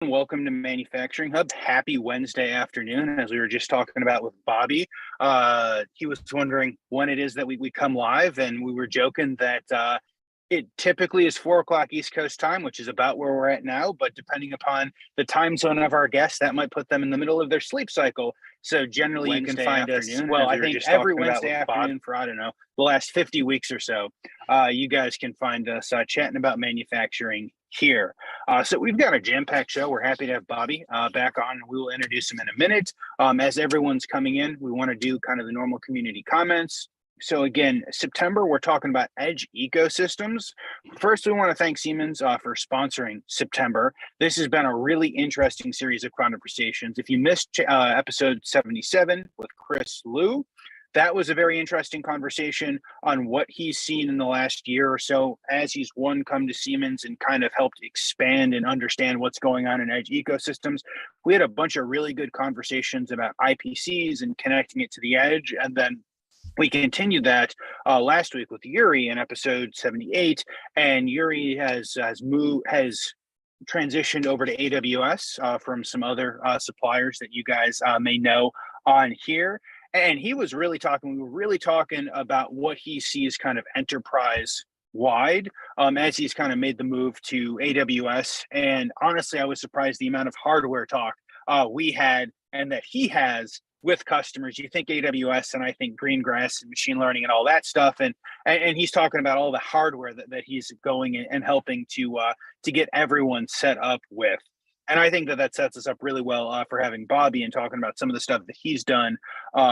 Welcome to Manufacturing Hub. Happy Wednesday afternoon. As we were just talking about with Bobby, he was wondering when it is that we come live, and we were joking that it typically is 4 o'clock East Coast time, which is about where we're at now. But depending upon the time zone of our guests, that might put them in the middle of their sleep cycle. So generally, you can find us. Well, I think every Wednesday afternoon for, I don't know, the last 50 weeks or so, you guys can find us chatting about manufacturing here. So we've got a jam-packed show. We're happy to have Bobby back on. We will introduce him in a minute. As everyone's coming in, we want to do kind of the normal community comments. So again, September, we're talking about edge ecosystems. First, we want to thank Siemens for sponsoring September. This has been a really interesting series of conversations. If you missed episode 77 with Chris Liu, that was a very interesting conversation on what he's seen in the last year or so as he's come to Siemens and kind of helped expand and understand what's going on in edge ecosystems. We had a bunch of really good conversations about IPCs and connecting it to the edge. And then we continued that last week with Yuri in episode 78. And Yuri has transitioned over to AWS from some other suppliers that you guys may know on here. And we were really talking about what he sees kind of enterprise wide as he's kind of made the move to AWS. And honestly, I was surprised the amount of hardware talk we had and that he has with customers. You think AWS and I think green grass and machine learning and all that stuff. And he's talking about all the hardware that he's going and helping to get everyone set up with. And I think that sets us up really well for having Bobby and talking about some of the stuff that he's done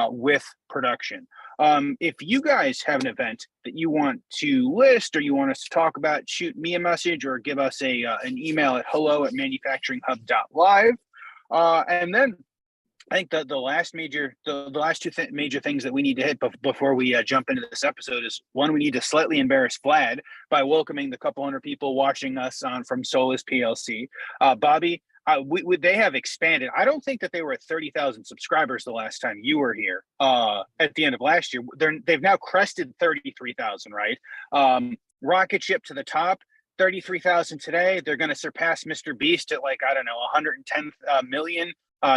with production. If you guys have an event that you want to list or you want us to talk about, shoot me a message or give us an email at hello@manufacturinghub.live. And then I think the last two major things that we need to hit before we jump into this episode is, one, we need to slightly embarrass Vlad by welcoming the couple hundred people watching us from Solus PLC. Bobby, they have expanded. I don't think that they were at 30,000 subscribers the last time you were here at the end of last year. They've now crested 33,000, right? Rocket ship to the top. 33,000 today. They're going to surpass Mr. Beast at 110 million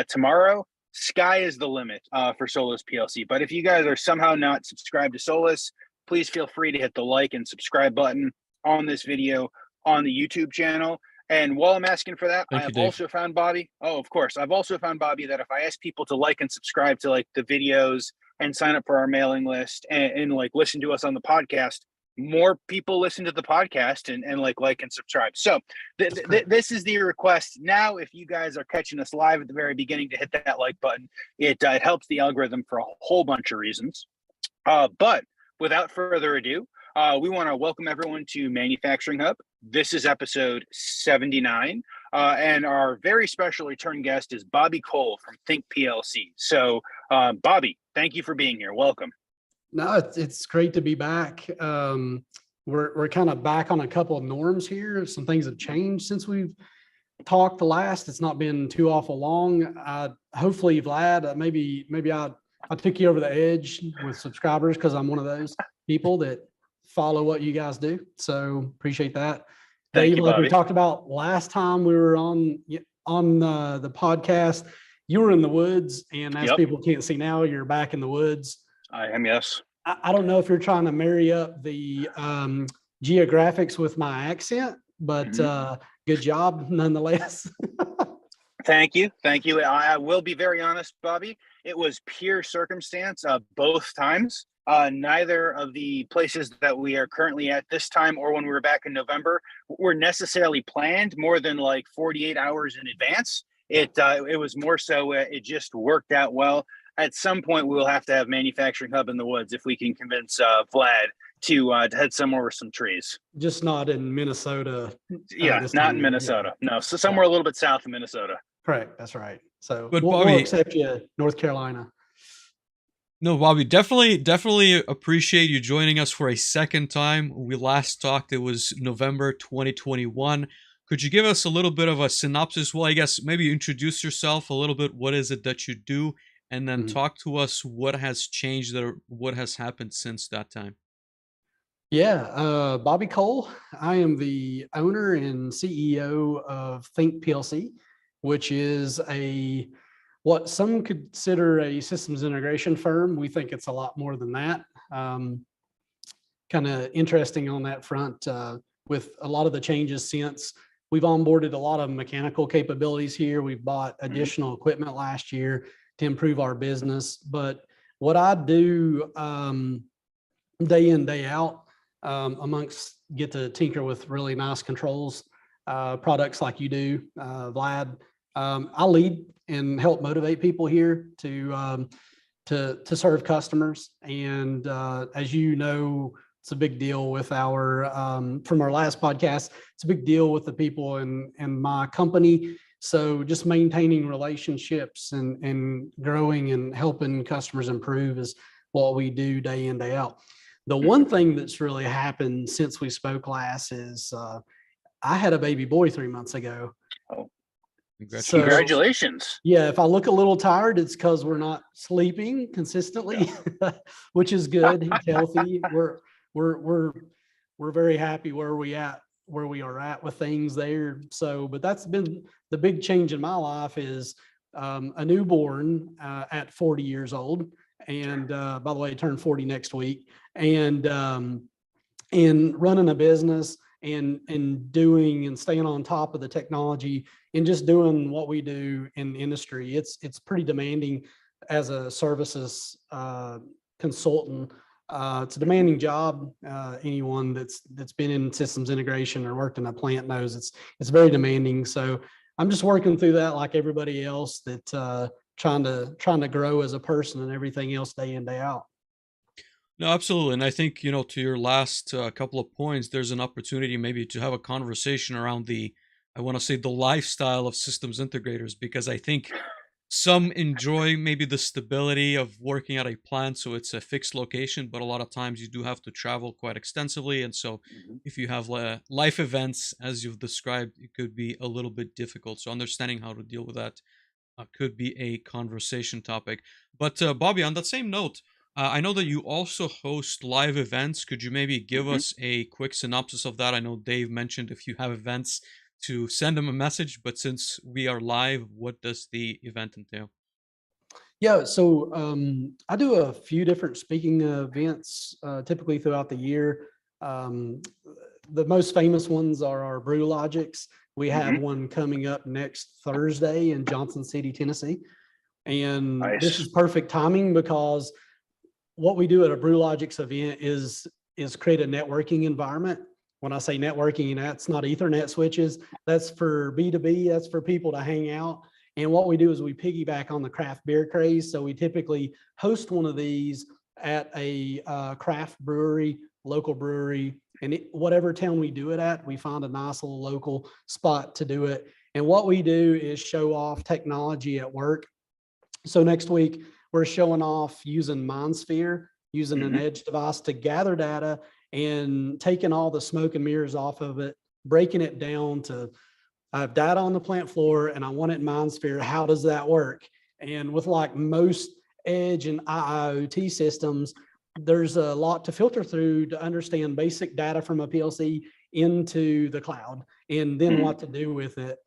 tomorrow. Sky is the limit for Solus PLC. But if you guys are somehow not subscribed to Solus, please feel free to hit the like and subscribe button on this video on the YouTube channel. And while I'm asking for that, I've also found Bobby. Oh, of course. I've also found, Bobby, that if I ask people to like and subscribe to the videos and sign up for our mailing list and listen to us on the podcast, more people listen to the podcast and like and subscribe. So this is the request. Now, if you guys are catching us live at the very beginning, to hit that like button. It helps the algorithm for a whole bunch of reasons. But without further ado, we want to welcome everyone to Manufacturing Hub. This is episode 79. And our very special return guest is Bobby Cole from Think PLC. So Bobby, thank you for being here. Welcome. No, it's great to be back. We're kind of back on a couple of norms here. Some things have changed since we've talked the last. It's not been too awful long. Hopefully, Vlad, maybe I took you over the edge with subscribers because I'm one of those people that follow what you guys do. So appreciate that. Thank you, like Bobby. We talked about last time we were on the podcast, you were in the woods, and as people can't see now, you're back in the woods. I am, yes. I don't know if you're trying to marry up the geographics with my accent, but good job nonetheless. Thank you. I will be very honest, Bobby. It was pure circumstance both times. Neither of the places that we are currently at this time or when we were back in November were necessarily planned more than 48 hours in advance. It was more so it just worked out well. At some point, we will have to have Manufacturing Hub in the woods if we can convince Vlad to head somewhere with some trees. Just not in Minnesota. Yeah, not in Minnesota. Yeah. No, so somewhere a little bit south of Minnesota. Correct. That's right. So Bobby, we'll accept you, North Carolina. No, Bobby, definitely appreciate you joining us for a second time. We last talked, it was November 2021. Could you give us a little bit of a synopsis? Well, I guess maybe introduce yourself a little bit. What is it that you do? And then talk to us what has changed or what has happened since that time. Yeah, Bobby Cole. I am the owner and CEO of Think PLC. which is what some consider a systems integration firm. We think it's a lot more than that. Kind of interesting on that front with a lot of the changes since. We've onboarded a lot of mechanical capabilities here. We've bought additional equipment last year to improve our business. But what I do day in, day out, get to tinker with really nice controls, products like you do, Vlad. I lead and help motivate people here to serve customers. And as you know, it's a big deal with from our last podcast, it's a big deal with the people in my company. So just maintaining relationships and growing and helping customers improve is what we do day in, day out. The one thing that's really happened since we spoke last is I had a baby boy 3 months ago. Oh, so, congratulations. Yeah, if I look a little tired, it's because we're not sleeping consistently, which is good. He's healthy. We're very happy where we are at with things there. So, but that's been the big change in my life is a newborn at 40 years old. And by the way, I turned 40 next week, and running a business and doing and staying on top of the technology and just doing what we do in the industry. It's pretty demanding as a services consultant. It's a demanding job. Anyone that's been in systems integration or worked in a plant knows it's very demanding. So I'm just working through that like everybody else, that trying to grow as a person and everything else day in, day out. No, absolutely. And I think, to your last couple of points, there's an opportunity maybe to have a conversation around the lifestyle of systems integrators, because I think some enjoy maybe the stability of working at a plant, so it's a fixed location, but a lot of times you do have to travel quite extensively. And so if you have life events, as you've described, it could be a little bit difficult. So understanding how to deal with that could be a conversation topic. But Bobby, on that same note, I know that you also host live events. Could you maybe give us a quick synopsis of that? I know Dave mentioned if you have events to send them a message, but since we are live, what does the event entail? Yeah, so I do a few different speaking events typically throughout the year. The most famous ones are our BrewLogix. We have one coming up next Thursday in Johnson City, Tennessee. And This is perfect timing because what we do at a BrewLogix event is create a networking environment. When I say networking, that's not Ethernet switches. That's for B2B. That's for people to hang out. And what we do is we piggyback on the craft beer craze. So we typically host one of these at a craft brewery, local brewery, and whatever town we do it at, we find a nice little local spot to do it. And what we do is show off technology at work. So next week, we're showing off using MindSphere, using an edge device to gather data and taking all the smoke and mirrors off of it, breaking it down to, I have data on the plant floor and I want it in MindSphere. How does that work? And with like most edge and IoT systems, there's a lot to filter through to understand basic data from a PLC into the cloud and then what to do with it.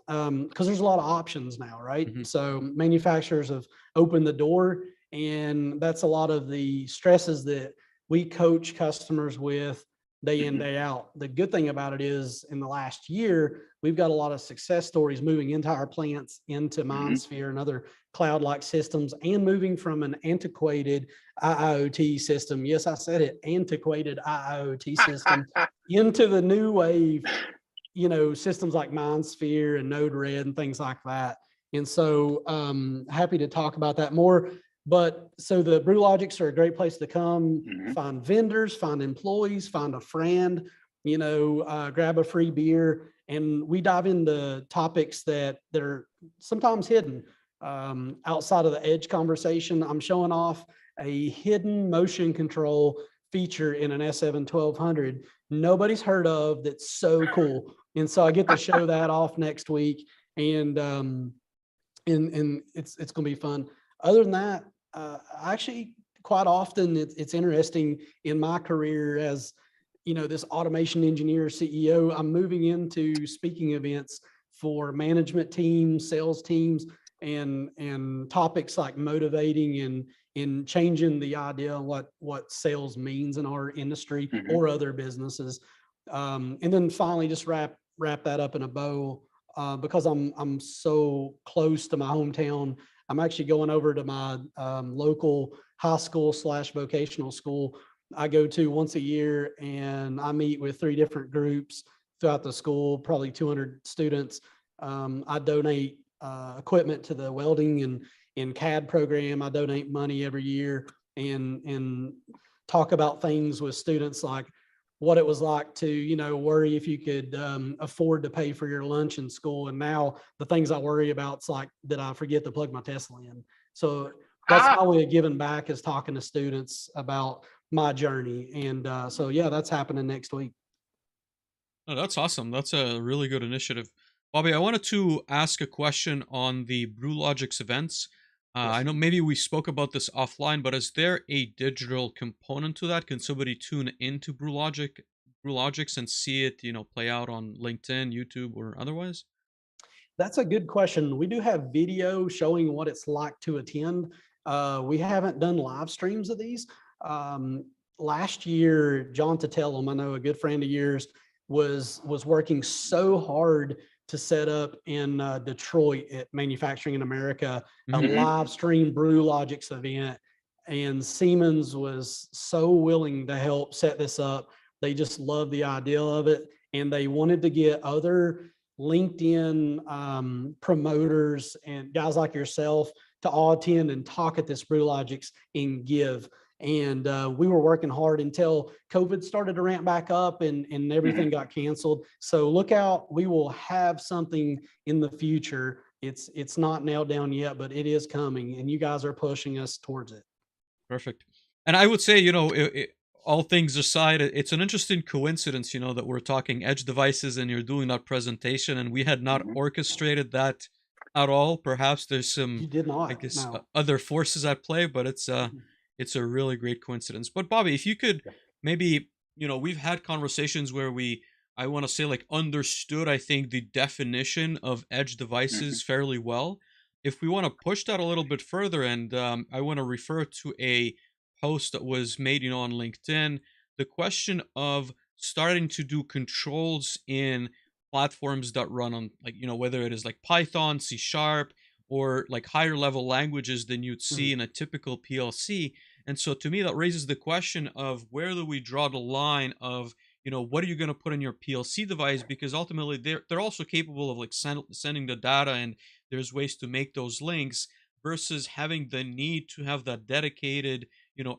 Because there's a lot of options now, right? So manufacturers have opened the door, and that's a lot of the stresses that we coach customers with day in, day out. The good thing about it is in the last year, we've got a lot of success stories moving into our plants, into MindSphere and other cloud-like systems, and moving from an antiquated IoT system. Yes, I said it, antiquated IoT system into the new wave, systems like MindSphere and Node-RED and things like that. And so happy to talk about that more. But so the BrewLogix are a great place to come, find vendors, find employees, find a friend, grab a free beer. And we dive into topics that are sometimes hidden outside of the edge conversation. I'm showing off a hidden motion control feature in an S7 1200 nobody's heard of that's so cool. And so I get to show that off next week, and it's going to be fun. Other than that, actually quite often it's interesting in my career as this automation engineer CEO, I'm moving into speaking events for management teams, sales teams, and topics like motivating and in changing the idea of what sales means in our industry or other businesses. And then finally, just wrap that up in a bow, because I'm so close to my hometown. I'm actually going over to my local high school / vocational school I go to once a year, and I meet with 3 different groups throughout the school, probably 200 students. I donate equipment to the welding and CAD program. I donate money every year and talk about things with students like what it was like to, worry if you could afford to pay for your lunch in school. And now the things I worry about, it's like, did I forget to plug my Tesla in? So that's my way of giving back, is talking to students about my journey. And so, yeah, that's happening next week. Oh, that's awesome. That's a really good initiative. Bobby, I wanted to ask a question on the BrewLogix events. Yes. I know maybe we spoke about this offline, but is there a digital component to that? Can somebody tune into BrewLogix and see it, play out on LinkedIn, YouTube, or otherwise? That's a good question. We do have video showing what it's like to attend. We haven't done live streams of these. Last year, John Tatelum, I know a good friend of yours, was working so hard to set up in Detroit at Manufacturing in America, a live stream BrewLogix event. And Siemens was so willing to help set this up. They just loved the idea of it. And they wanted to get other LinkedIn promoters and guys like yourself to all attend and talk at this BrewLogix and give. And we were working hard until COVID started to ramp back up and everything got canceled. So look out, we will have something in the future. It's not nailed down yet, but it is coming, and you guys are pushing us towards it. Perfect. And I would say, all things aside, it's an interesting coincidence, that we're talking edge devices and you're doing that presentation, and we had not orchestrated that at all. Perhaps there's some, You did not, I guess, no. other forces at play, but it's a really great coincidence. But Bobby, if you could maybe, we've had conversations where I want to say, like, understood, I think, the definition of edge devices fairly well. If we want to push that a little bit further, and I want to refer to a post that was made, on LinkedIn, the question of starting to do controls in platforms that run on, like, whether it is like Python, C#, or like higher level languages than you'd see in a typical PLC. And so to me, that raises the question of, where do we draw the line of, what are you going to put in your PLC device? Because ultimately they're also capable of, like, sending the data, and there's ways to make those links, versus having the need to have that dedicated,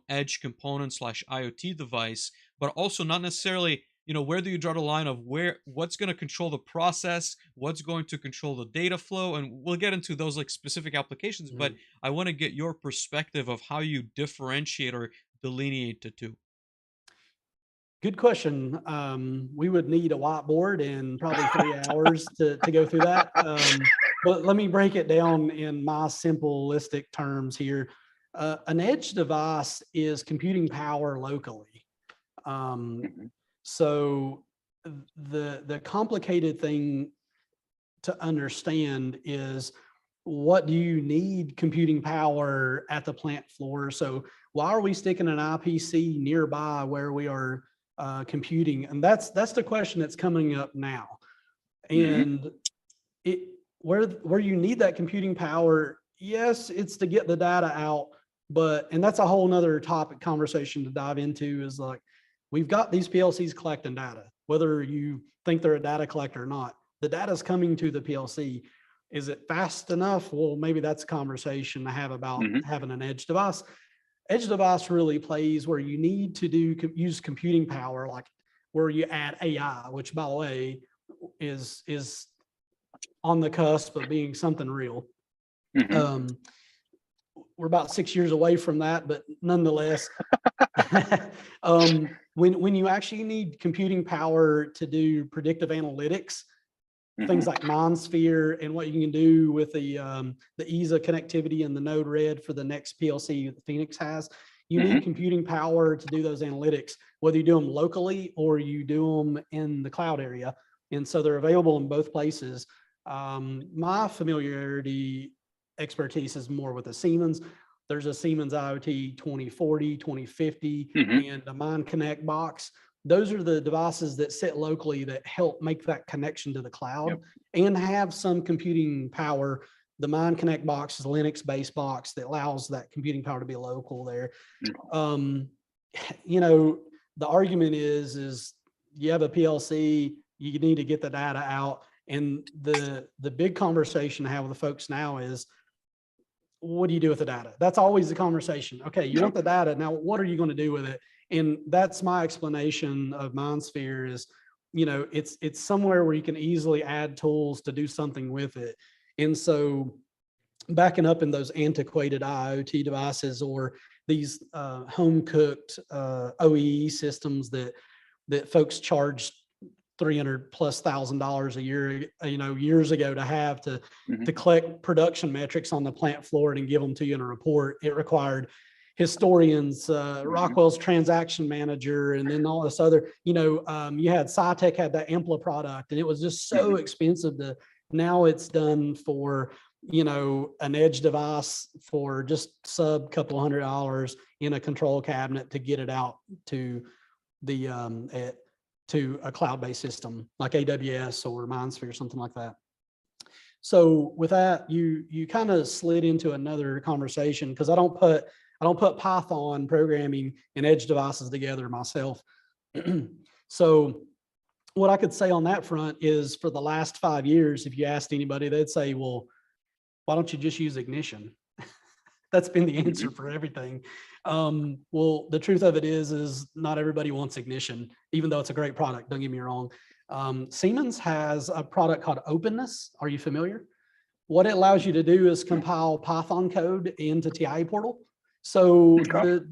edge component / IoT device, but also not necessarily, where do you draw the line of what's going to control the process, what's going to control the data flow? And we'll get into those, like, specific applications, but I want to get your perspective of how you differentiate or delineate the two. Good question. We would need a whiteboard and probably 3 hours to go through that. But let me break it down in my simplistic terms here. An edge device is computing power locally. So the complicated thing to understand is, what do you need computing power at the plant floor? So why are we sticking an IPC nearby where we are computing? And that's the question that's coming up now. And where you need that computing power, yes, it's to get the data out, and that's a whole nother topic conversation to dive into, is like, we've got these PLCs collecting data, whether you think they're a data collector or not. The data is coming to the PLC. Is it fast enough? Well, maybe that's a conversation to have about having an edge device. Edge device really plays where you need to use computing power, like where you add AI, which, by the way, is on the cusp of being something real. We're about 6 years away from that, but nonetheless, when you actually need computing power to do predictive analytics, things like MindSphere, and what you can do with the ESA connectivity and the Node-RED for the next PLC that Phoenix has, you need computing power to do those analytics, whether you do them locally or you do them in the cloud area. And so they're available in both places. My familiarity expertise is more with the Siemens. There's a Siemens IoT 2040, 2050, and a Mind Connect box. Those are the devices that sit locally that help make that connection to the cloud and have some computing power. The Mind Connect box is a Linux-based box that allows that computing power to be local there. You know, the argument is you have a PLC, you need to get the data out. And the big conversation I have with the folks now is, what do you do with the data? That's always the conversation. Okay, you want the data, now what are you going to do with it? And that's my explanation of MindSphere is, you know, it's somewhere where you can easily add tools to do something with it. And so backing up in those antiquated IoT devices or these home cooked OEE systems that folks charge $300,000+ a year, you know, years ago to have to collect production metrics on the plant floor and give them to you in a report. It required historians, Rockwell's transaction manager, and then all this other, you know, you had Cytec had that Ampla product, and it was just so expensive to, now it's done for, you know, an edge device for just sub couple $100 in a control cabinet to get it out to the to a cloud-based system like AWS or MindSphere or something like that. So with that, you kind of slid into another conversation, because I don't put Python programming and edge devices together myself. So what I could say on that front is, for the last 5 years, if you asked anybody, they'd say, well, why don't you just use Ignition? That's been the answer for everything. Well, the truth of it is not everybody wants Ignition, even though it's a great product, don't get me wrong. Siemens has a product called Openness. Are you familiar? What it allows you to do is compile Python code into TIA portal. So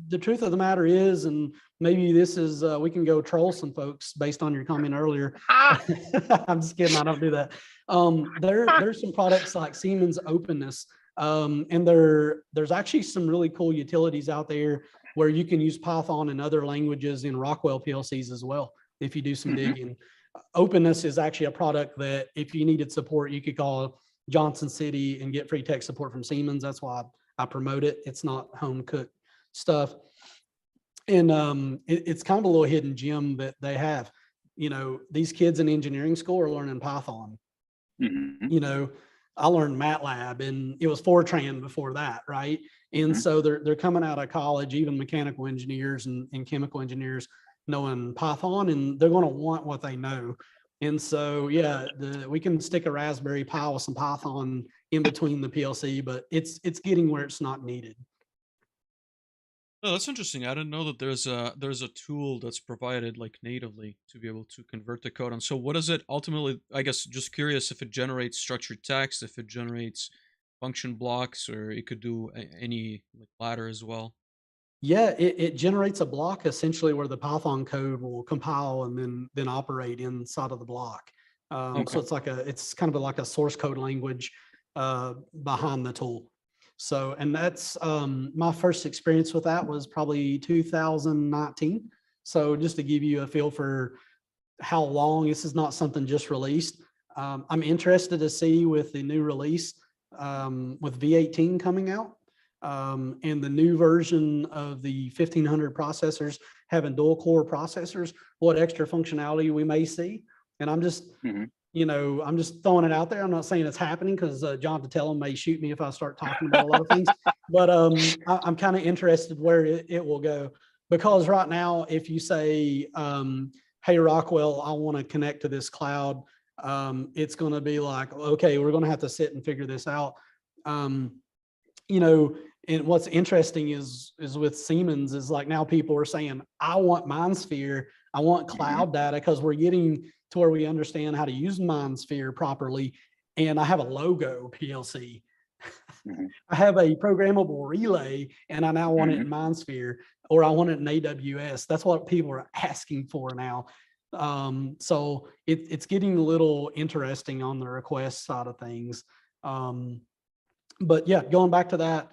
the truth of the matter is, and maybe this is, we can go troll some folks based on your comment earlier. I'm just kidding, I don't do that. There's some products like Siemens Openness, and there's actually some really cool utilities out there where you can use Python and other languages in Rockwell PLCs as well, if you do some digging. Openness is actually a product that if you needed support, you could call Johnson City and get free tech support from Siemens. That's why I promote it. It's not home cooked stuff. And it's kind of a little hidden gem that they have. You know, these kids in engineering school are learning Python. You know, I learned MATLAB, and it was Fortran before that, right? And so they're coming out of college, even mechanical engineers and chemical engineers, knowing Python, and they're going to want what they know. And so, yeah, we can stick a Raspberry Pi with some Python in between the PLC, but it's getting where it's not needed. Oh, that's interesting. I didn't know that there's a tool that's provided like natively to be able to convert the code. And so what is it ultimately? I guess just curious if it generates structured text, if it generates function blocks, or it could do any like ladder as well. Yeah, it generates a block essentially where the Python code will compile and then operate inside of the block. So it's kind of like a source code language behind the tool. So, and that's my first experience with that was probably 2019. So just to give you a feel for how long, this is not something just released. I'm interested to see with the new release with V18 coming out. And the new version of the 1500 processors having dual core processors, what extra functionality we may see. And I'm just, you know, I'm just throwing it out there. I'm not saying it's happening, because John Tatella may shoot me if I start talking about a lot of things, but I'm kind of interested where it will go, because right now, if you say, hey, Rockwell, I want to connect to this cloud, it's going to be like, okay, we're going to have to sit and figure this out. You know, and what's interesting is with Siemens is like now people are saying, I want MindSphere, I want cloud data, because we're getting to where we understand how to use MindSphere properly. And I have a logo PLC. I have a programmable relay, and I now want it in MindSphere, or I want it in AWS. That's what people are asking for now. So it's getting a little interesting on the request side of things. But yeah, going back to that,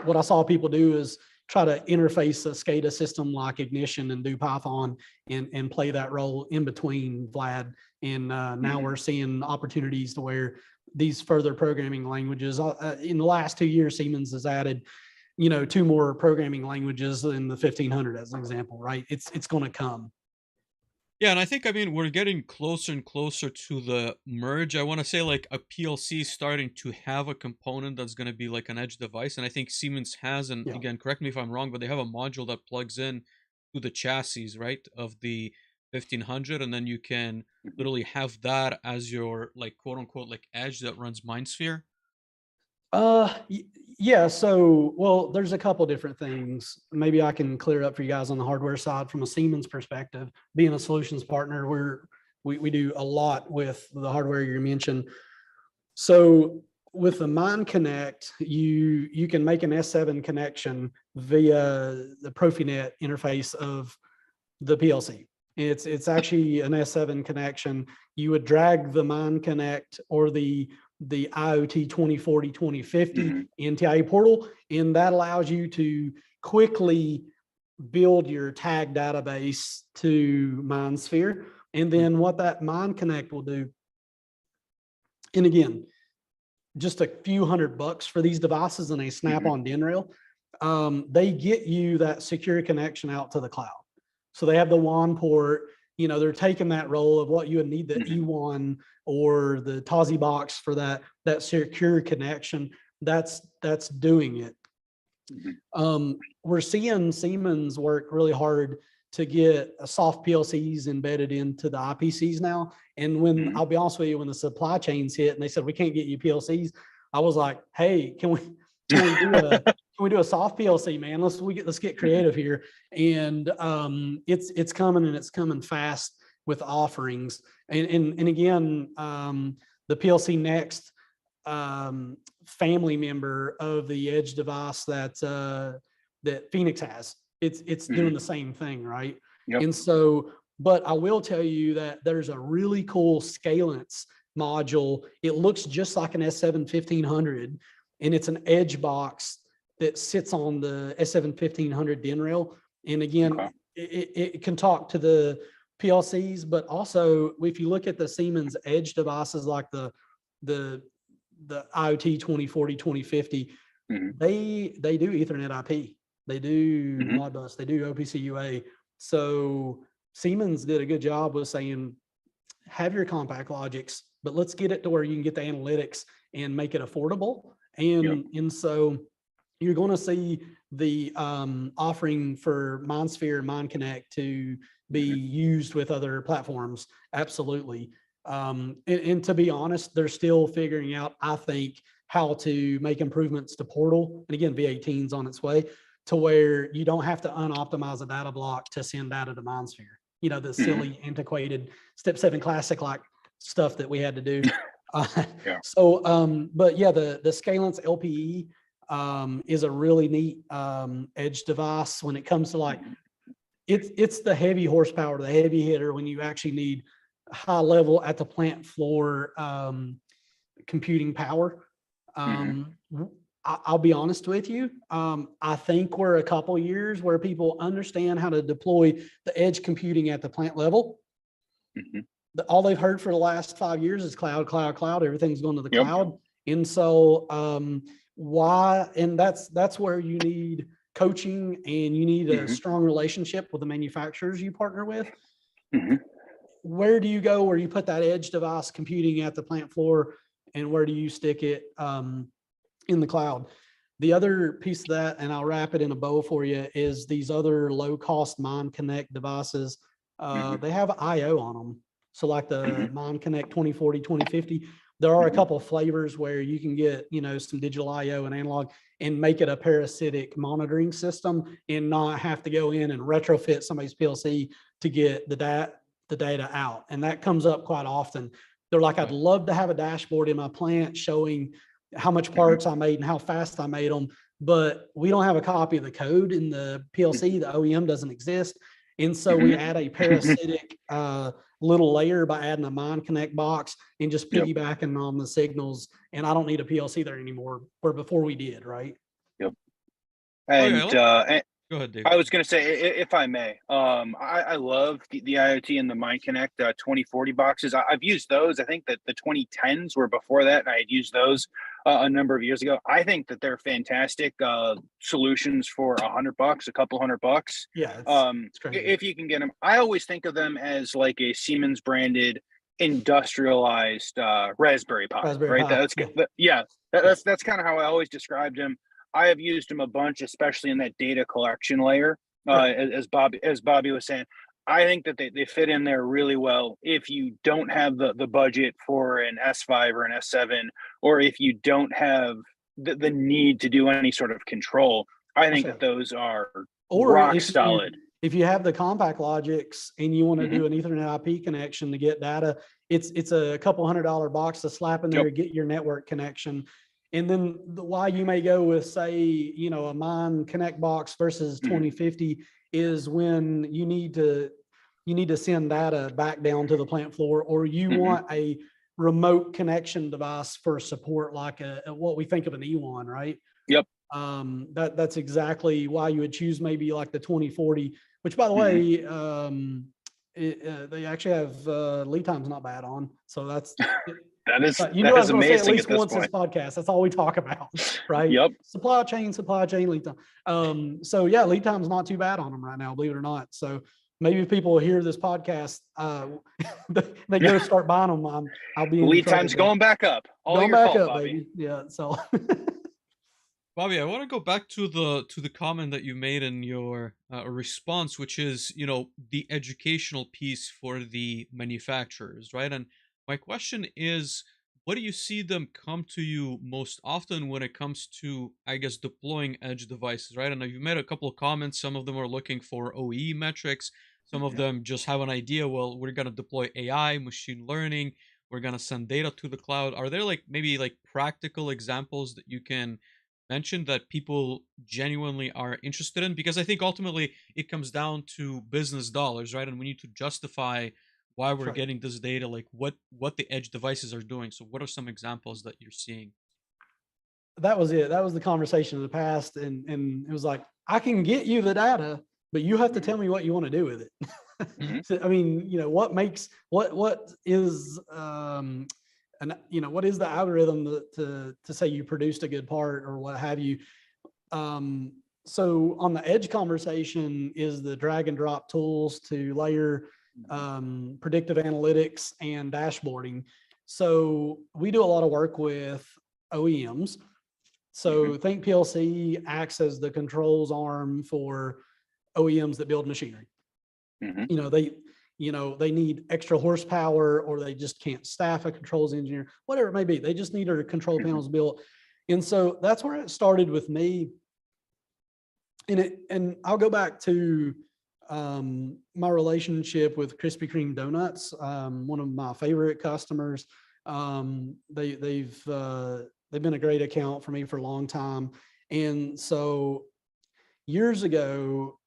what I saw people do is try to interface a SCADA system like Ignition and do Python and play that role in between, Vlad. And now we're seeing opportunities to where these further programming languages, in the last 2 years, Siemens has added, 2 more programming languages in the 1500 as an example, right? It's going to come. Yeah, and I think, I mean, we're getting closer and closer to the merge. I want to say like a PLC is starting to have a component that's going to be like an edge device. And I think Siemens has, and Yeah. again, correct me if I'm wrong, but they have a module that plugs in to the chassis, right, of the 1500. And then you can literally have that as your like quote unquote like edge that runs MindSphere. Yeah. So, well, there's a couple different things. Maybe I can clear up for you guys on the hardware side from a Siemens perspective. Being a solutions partner, we do a lot with the hardware you mentioned. So with the Mind Connect, you can make an S7 connection via the Profinet interface of the PLC. It's actually an S7 connection. You would drag the Mind Connect or the IoT 2040, 2050 NTIA portal, and that allows you to quickly build your tag database to MindSphere. And then what that Mind Connect will do, and again, just a few $100 for these devices and a snap-on DIN rail, they get you that secure connection out to the cloud. So they have the WAN port, they're taking that role of what you would need, the E1 or the TOSI box for that secure connection. That's doing it. We're seeing Siemens work really hard to get soft PLCs embedded into the IPCs now. And when, I'll be honest with you, when the supply chains hit and they said, we can't get you PLCs, I was like, hey, can we do a soft PLC, man? Let's get creative here. And it's coming, and it's coming fast with offerings. And again, the PLC Next family member of the edge device that Phoenix has, it's doing the same thing, right? Yep. And so, but I will tell you that there's a really cool Scalance module. It looks just like an S7 1500, and it's an edge box that sits on the S7 1500 DIN rail. And again, it can talk to the PLCs, but also if you look at the Siemens edge devices like the IoT 2040, 2050, they do Ethernet IP, they do Modbus, they do OPC UA. So Siemens did a good job with saying, have your compact logics, but let's get it to where you can get the analytics and make it affordable. And so you're going to see the offering for MindSphere and Mind Connect to be used with other platforms. Absolutely. And to be honest, they're still figuring out, I think, how to make improvements to Portal. And again, V18's on its way to where you don't have to unoptimize a data block to send data to MindSphere. The silly, antiquated Step 7 Classic like stuff that we had to do. So, but yeah, the Scalance LPE is a really neat edge device when it comes to like, it's the heavy horsepower, the heavy hitter when you actually need high level at the plant floor computing power. I'll be honest with you. I think we're a couple years where people understand how to deploy the edge computing at the plant level. All they've heard for the last 5 years is cloud, cloud, cloud. Everything's going to the cloud. And so and that's where you need coaching, and you need a strong relationship with the manufacturers you partner with. Where do you go where you put that edge device computing at the plant floor, and where do you stick it in the cloud? The other piece of that, and I'll wrap it in a bow for you, is these other low-cost Mind Connect devices. They have IO on them. So like the Mind Connect 2040, 2050, there are a couple of flavors where you can get, some digital IO and analog and make it a parasitic monitoring system and not have to go in and retrofit somebody's PLC to get the data out. And that comes up quite often. They're like, I'd love to have a dashboard in my plant showing how much parts I made and how fast I made them, but we don't have a copy of the code in the PLC. The OEM doesn't exist. And so we add a parasitic little layer by adding a Mind Connect box and just piggybacking on the signals. And I don't need a PLC there anymore, where before we did, right? Okay, And go ahead, Dave. I was going to say, if I may, I love the IoT and the Mind Connect 2040 boxes. I've used those. I think that the 2010s were before that, and I had used those a number of years ago. I think that they're fantastic solutions for $100, a couple $100. Yeah, it's crazy. If you can get them. I always think of them as like a Siemens branded industrialized Raspberry Pi, Raspberry right? Pi. That's kind of how I always described them. I have used them a bunch, especially in that data collection layer. Right. As Bobby was saying, I think that they fit in there really well. If you don't have the budget for an S5 or an S7, or if you don't have the need to do any sort of control, I think that those are rock solid. If you have the compact Logix and you want to do an Ethernet IP connection to get data, it's a couple $100 box to slap in there to get your network connection. And then why you may go with, say, you know, a Mind Connect box versus 2050 is when you need to send data back down to the plant floor, or you want a remote connection device for support, like what we think of an E1, right? Yep. That's exactly why you would choose maybe like the 2040, which, by the way, they actually have lead times not bad on. So that's that is amazing. At least once this podcast, that's all we talk about, right? Yep. Supply chain, lead time. So yeah, lead time's not too bad on them right now, believe it or not. So maybe if people hear this podcast, they go start buying them. I'll be in lead time's going back up. Going back up, baby. Yeah. So. Bobby, I want to go back to the comment that you made in your response, which is, you know, the educational piece for the manufacturers, right? And my question is, what do you see them come to you most often when it comes to, I guess, deploying edge devices, right? And you've made a couple of comments. Some of them are looking for OEE metrics. Some of them just have an idea. Well, we're going to deploy AI, machine learning. We're going to send data to the cloud. Are there maybe practical examples that you can mention that people genuinely are interested in? Because I think ultimately it comes down to business dollars, right? And we need to justify why we're getting this data, what the edge devices are doing. So what are some examples that you're seeing? That was it. That was the conversation in the past. And it was like, I can get you the data, but you have to tell me what you want to do with it. So, I mean, you know, what is, and you know, what is the algorithm to say you produced a good part or what have you? So on the edge conversation is the drag and drop tools to layer predictive analytics and dashboarding. So we do a lot of work with OEMs. So Think PLC acts as the controls arm for OEMs that build machinery. You know, they need extra horsepower, or they just can't staff a controls engineer, whatever it may be. They just need their control panels built. And so that's where it started with me. And I'll go back to my relationship with Krispy Kreme Donuts, one of my favorite customers. They've been a great account for me for a long time. And so years ago,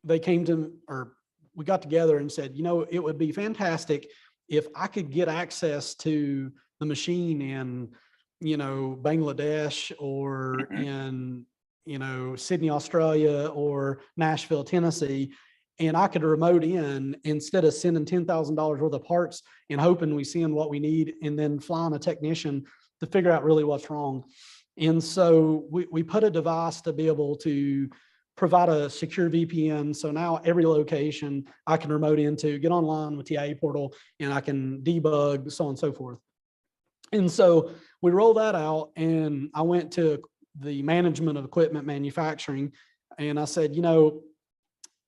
they came to, or we got together and said, you know, it would be fantastic if I could get access to the machine in, you know, Bangladesh or in, you know, Sydney, Australia, or Nashville, Tennessee, and I could remote in instead of sending $10,000 worth of parts and hoping we send what we need and then flying a technician to figure out really what's wrong. And so we put a device to be able to provide a secure VPN. So now every location I can remote into, get online with the IA portal, and I can debug, so on and so forth. And so we rolled that out, and I went to the management of equipment manufacturing, and I said, you know,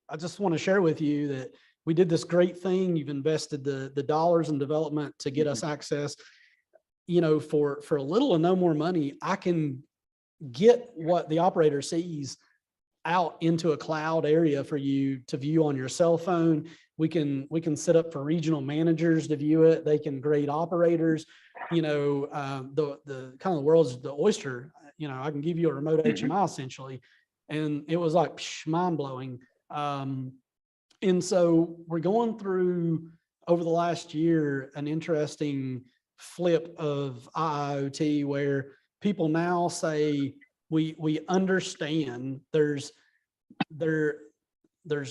I just want to share with you that we did this great thing. You've invested the dollars in development to get us access. You know, for a little and no more money, I can get what the operator sees out into a cloud area for you to view on your cell phone. We can set up for regional managers to view it. They can grade operators. You know, the kind of the world's the oyster. You know, I can give you a remote HMI essentially, and it was like mind blowing. And so we're going through over the last year an interesting flip of IoT where people now say, we understand there's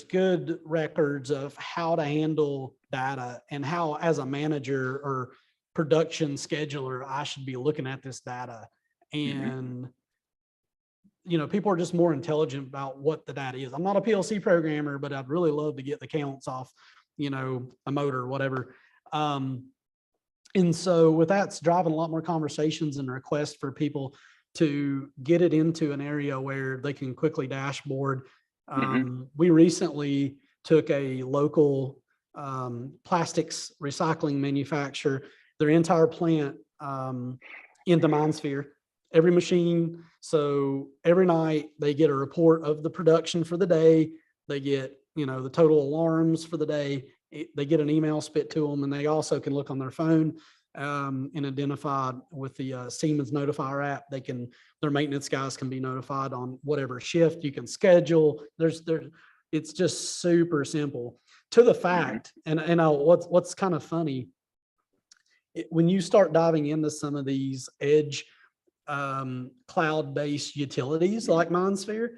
good records of how to handle data and how, as a manager or production scheduler, I should be looking at this data. And people are just more intelligent about what the data is. I'm not a PLC programmer, but I'd really love to get the counts off, a motor or whatever. And so with that's driving a lot more conversations and requests for people to get it into an area where they can quickly dashboard. We recently took a local plastics recycling manufacturer, their entire plant into MindSphere, every machine. So every night they get a report of the production for the day. They get, the total alarms for the day. They get an email spit to them, and they also can look on their phone and identify with the Siemens Notifier app. Their maintenance guys can be notified on whatever shift you can schedule. It's just super simple to the fact. And what's kind of funny, when you start diving into some of these edge cloud-based utilities like MindSphere,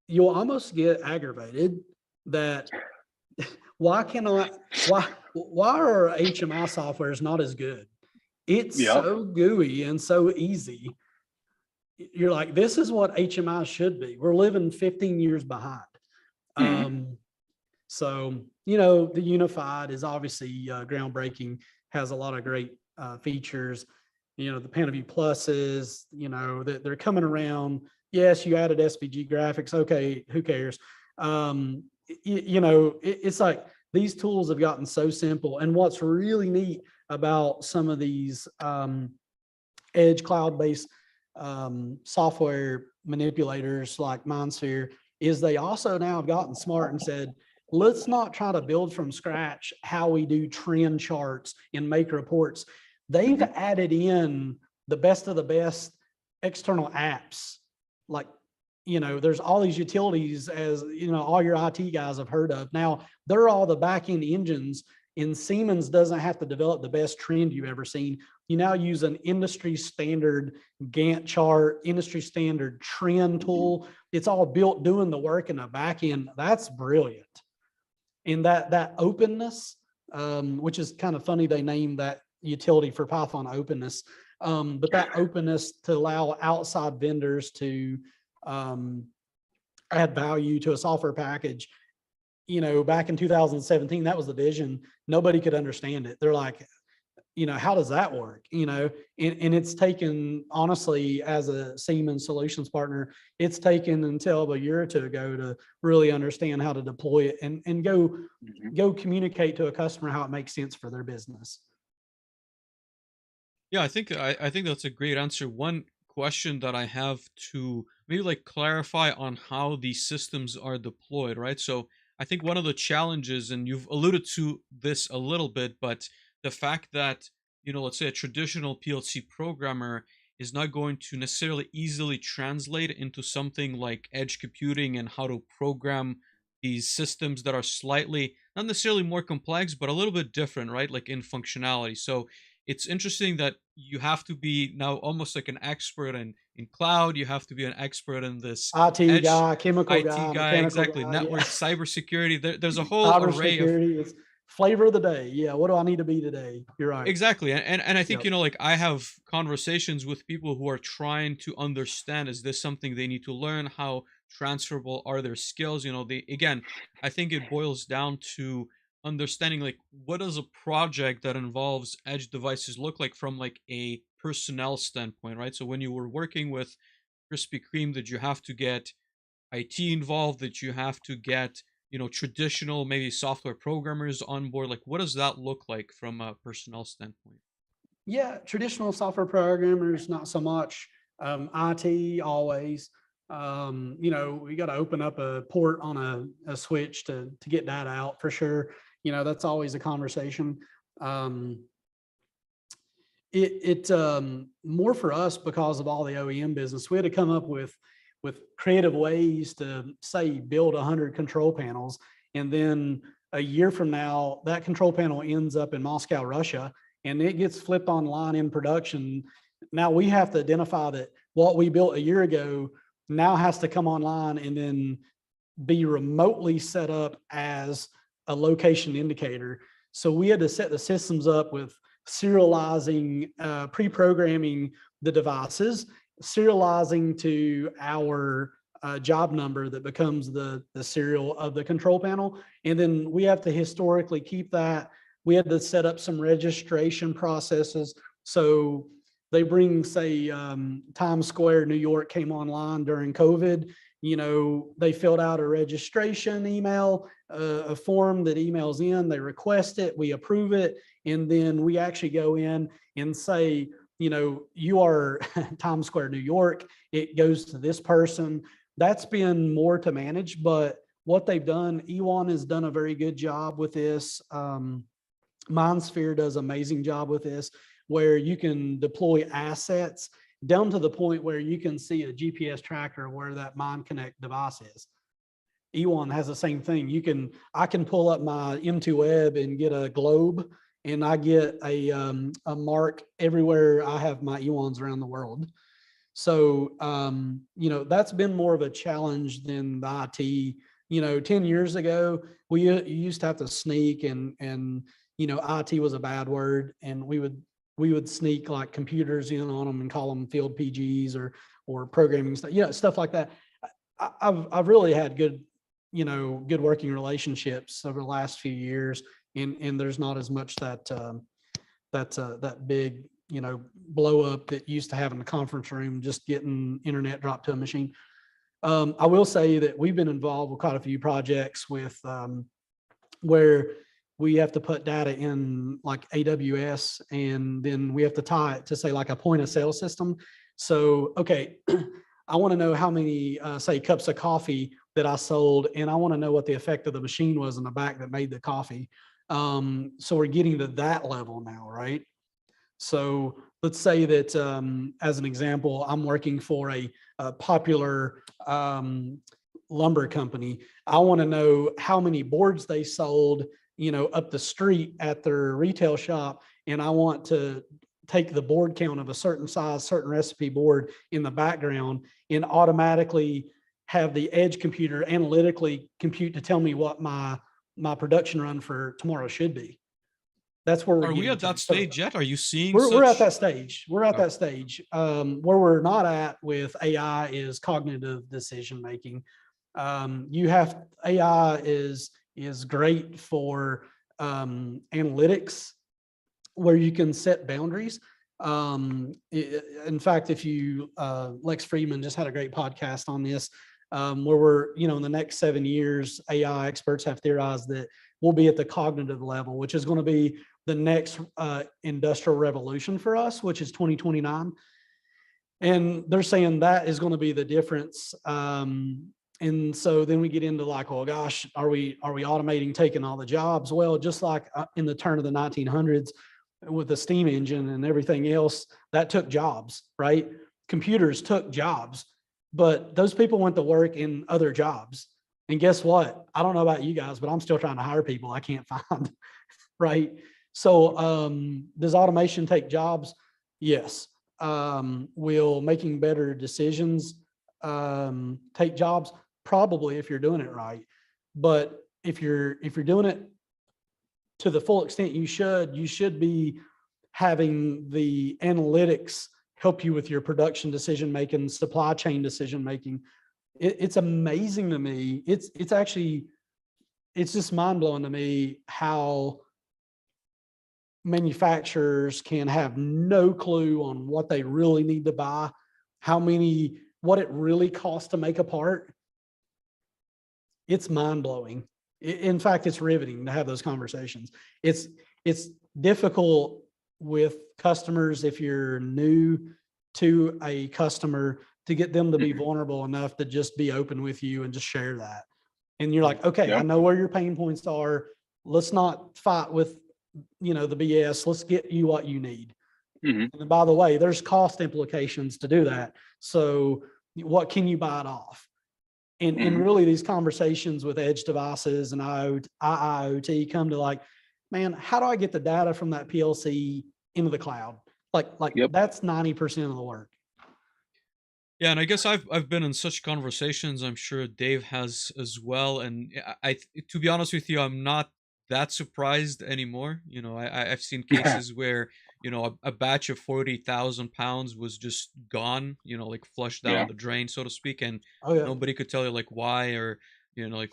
you'll almost get aggravated that why our HMI software is not as good? It's so gooey and so easy. You're like, this is what HMI should be. We're living 15 years behind. So, the Unified is obviously groundbreaking, has a lot of great features. The PanaView Pluses, that they're coming around. Yes, you added SVG graphics. Okay, who cares? It's like these tools have gotten so simple. And what's really neat about some of these edge cloud-based software manipulators like MindSphere is they also now have gotten smart and said, let's not try to build from scratch how we do trend charts and make reports. They've added in the best of the best external apps. Like, there's all these utilities, as all your IT guys have heard of. Now, they're all the back-end engines, and Siemens doesn't have to develop the best trend you've ever seen. You now use an industry standard Gantt chart, industry standard trend tool. It's all built doing the work in the back end. That's brilliant. And that openness, which is kind of funny, they named that utility for Python openness, but that openness to allow outside vendors to add value to a software package. Back in 2017, that was the vision. Nobody could understand it. They're like, how does that work? And it's taken, honestly, as a Siemens solutions partner, it's taken until a year or two ago to really understand how to deploy it and go communicate to a customer how it makes sense for their business. Yeah, I think that's a great answer. One question that I have to maybe clarify on how these systems are deployed, right? So I think one of the challenges, and you've alluded to this a little bit, but the fact that, let's say a traditional PLC programmer is not going to necessarily easily translate into something like edge computing and how to program these systems that are slightly, not necessarily more complex, but a little bit different, right? Like in functionality. So it's interesting that you have to be now almost like an expert in cloud. You have to be an expert in this IT guy, chemical IT guy, guy, exactly. guy, Network, cybersecurity. There's a whole array of cybersecurity. It's flavor of the day. Yeah, what do I need to be today? You're right. Exactly. And I think, I have conversations with people who are trying to understand, is this something they need to learn? How transferable are their skills? I think it boils down to understanding what does a project that involves edge devices look like from a personnel standpoint, right? So when you were working with Krispy Kreme, did you have to get IT involved? Did you have to get traditional maybe software programmers on board? What does that look like from a personnel standpoint? Yeah, traditional software programmers, not so much. IT always. We got to open up a port on a switch to get data out for sure. That's always a conversation. It more for us because of all the OEM business. We had to come up with creative ways to, say, build 100 control panels, and then a year from now, that control panel ends up in Moscow, Russia, and it gets flipped online in production Now we have to identify that what we built a year ago now has to come online and then be remotely set up as a location indicator. So we had to set the systems up with serializing, pre-programming the devices, serializing to our job number that becomes the serial of the control panel. And then we have to historically keep that. We had to set up some registration processes. So they bring, say, Times Square, New York came online during COVID. They filled out a registration email, a form that emails in, they request it, we approve it, and then we actually go in and say, you are Times Square, New York, it goes to this person. That's been more to manage, but what they've done, E1 has done a very good job with this. MindSphere does an amazing job with this, where you can deploy assets down to the point where you can see a GPS tracker where that MindConnect device is. E1 has the same thing. I can pull up my M2 Web and get a globe, and I get a mark everywhere I have my E1s around the world. So, that's been more of a challenge than the IT. 10 years ago, you used to have to sneak and IT was a bad word, and we would sneak like computers in on them and call them field PGs or programming stuff, stuff like that. I've really had good working relationships over the last few years, and there's not as much that big, blow up that used to have in the conference room, just getting internet dropped to a machine. I will say that we've been involved with quite a few projects with where we have to put data in like AWS, and then we have to tie it to, say, like a point of sale system. So, okay, I want to know how many, say, cups of coffee that I sold, and I want to know what the effect of the machine was in the back that made the coffee. So we're getting to that level now, right? So let's say that, as an example, I'm working for a popular lumber company. I want to know how many boards they sold, up the street at their retail shop. And I want to take the board count of a certain size, certain recipe board in the background, and automatically have the edge computer analytically compute to tell me what my production run for tomorrow should be. That's where we're Are we at that stage yet? Are you seeing we're at that stage. We're at that stage. Where we're not at with AI is cognitive decision making. AI is great for analytics, where you can set boundaries. In fact, if you Lex Friedman just had a great podcast on this, where we're, in the next 7 years, AI experts have theorized that we'll be at the cognitive level, which is going to be the next industrial revolution for us, which is 2029. And they're saying that is going to be the difference. And so then we get into like, well, gosh, are we automating, taking all the jobs? Well, just like in the turn of the 1900s with the steam engine and everything else, that took jobs, right? Computers took jobs, but those people went to work in other jobs. And guess what? I don't know about you guys, but I'm still trying to hire people I can't find, right? So does automation take jobs? Yes. Will making better decisions take jobs? Probably, if you're doing it right. But if you're doing it to the full extent you should be having the analytics help you with your production decision making, supply chain decision making. It's amazing to me. It's just mind blowing to me how manufacturers can have no clue on what they really need to buy, what it really costs to make a part. It's mind blowing. In fact, it's riveting to have those conversations. It's difficult with customers if you're new to a customer to get them to be vulnerable enough to just be open with you and just share that. And you're like, okay, I know where your pain points are. Let's not fight with, the BS. Let's get you what you need. Mm-hmm. And by the way, there's cost implications to do that. So what can you buy it off? And really these conversations with edge devices and IoT come to like, man, how do I get the data from that PLC into the cloud? Like Yep. that's 90% of the work. Yeah, and I guess I've been in such conversations. I'm sure Dave has as well. And to be honest with you, I'm not that surprised anymore. You know, I've seen cases where a batch of 40,000 pounds was just gone. You know, like flushed down Yeah. the drain, so to speak, and Oh yeah. nobody could tell you like why or like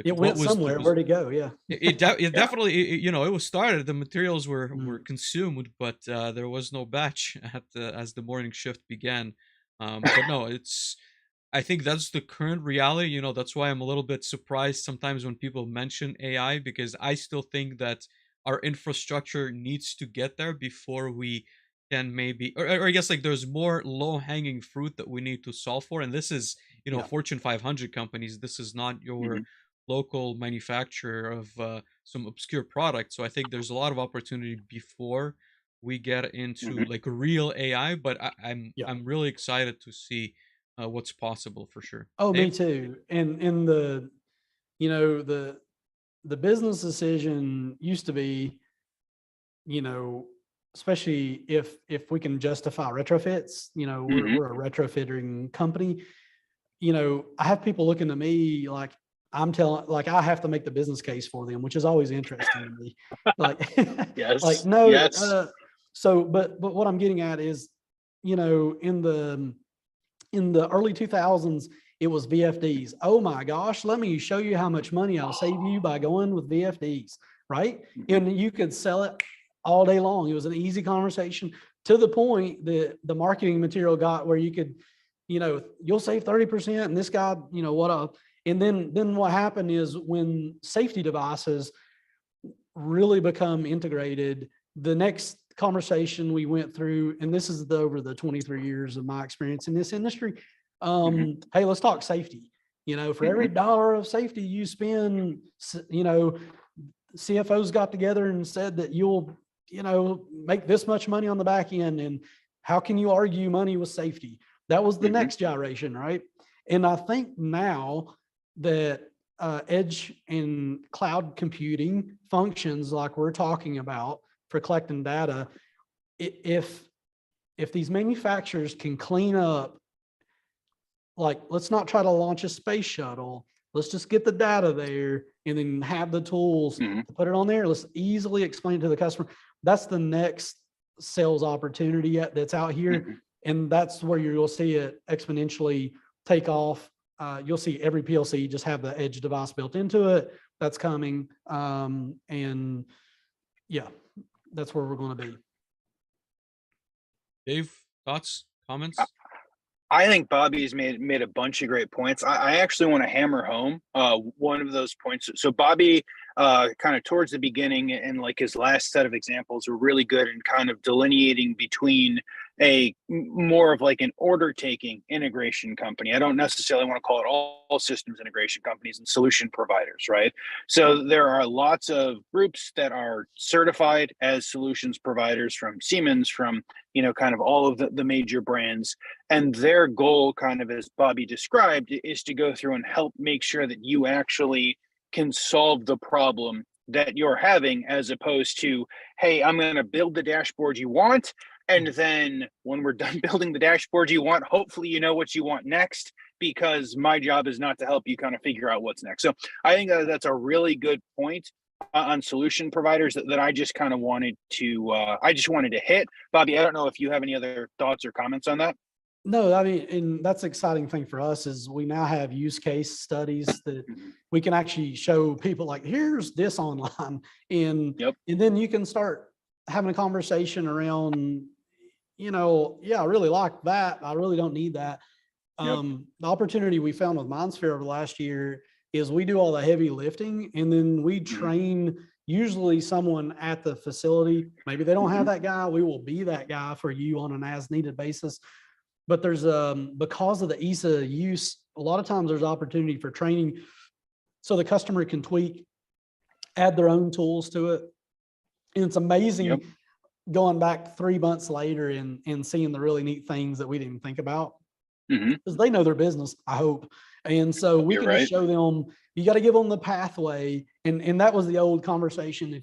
It what went was the somewhere. Where'd it go? Yeah. it Yeah. definitely it was started. The materials were Mm. consumed, but there was no batch as the morning shift began. But no, I think that's the current reality. You know, that's why I'm a little bit surprised sometimes when people mention AI, because I still think that our infrastructure needs to get there before we can maybe, or I guess like there's more low hanging fruit that we need to solve for. And this is, Yeah. Fortune 500 companies. This is not your Mhm. local manufacturer of some obscure product. So I think there's a lot of opportunity before we get into Mhm. like real AI. But Yeah. I'm really excited to see what's possible for sure. Oh, me Dave? too. And in the, you know, the business decision used to be, you know, especially if we can justify retrofits, Mhm. we're a retrofitting company. I have people looking to me like like I have to make the business case for them, which is always interesting to me. Like, like Yes. no, Yes. so, but what I'm getting at is, in the early 2000s, it was VFDs. Oh my gosh, let me show you how much money I'll save you by going with VFDs, right? Mhm. And you could sell it all day long. It was an easy conversation to the point that the marketing material got where you could, you'll save 30%. And this guy, and then what happened is when safety devices really become integrated, the next conversation we went through, and this is over the 23 years of my experience in this industry. Mhm. Hey, let's talk safety. For every Mhm. dollar of safety you spend, CFOs got together and said that you'll, make this much money on the back end. And how can you argue money with safety? That was the Mhm. next gyration, right? And I think now that edge and cloud computing functions like we're talking about for collecting data, if these manufacturers can clean up, like, let's not try to launch a space shuttle. Let's just get the data there and then have the tools Mhm. to put it on there. Let's easily explain it to the customer. That's the next sales opportunity that's out here. Mhm. And that's where you'll see it exponentially take off. You'll see every PLC just have the edge device built into it. That's coming. And yeah, that's where we're going to be. Dave, thoughts, I comments? I think Bobby's made a bunch of great points. I actually want to hammer home one of those points. So Bobby, kind of towards the beginning and like his last set of examples were really good in kind of delineating between more of like an order taking integration company. I don't necessarily want to call it all systems integration companies and solution providers, right? So there are lots of groups that are certified as solutions providers from Siemens, from kind of all of the major brands, and their goal, kind of as Bobby described, is to go through and help make sure that you actually can solve the problem that you're having, as opposed to, hey, I'm going to build the dashboard you want. And then when we're done building the dashboard you want, hopefully you know what you want next, because my job is not to help you kind of figure out what's next. So I think that's a really good point on solution providers that I just kind of wanted to hit. Bobby, I don't know if you have any other thoughts or comments on that. No, I mean, and that's the exciting thing for us is we now have use case studies that we can actually show people like, here's this online. Yep. And then you can start having a conversation around, yeah, I really like that. I really don't need that. Yep. The opportunity we found with MindSphere over the last year is we do all the heavy lifting and then we train usually someone at the facility. Maybe they don't have that guy. We will be that guy for you on an as needed basis. But there's because of the ease of use, a lot of times there's opportunity for training so the customer can tweak, add their own tools to it. And it's amazing going back 3 months later and seeing the really neat things that we didn't think about, because they know their business, I hope. And so we can just show them, you got to give them the pathway. And that was the old conversation.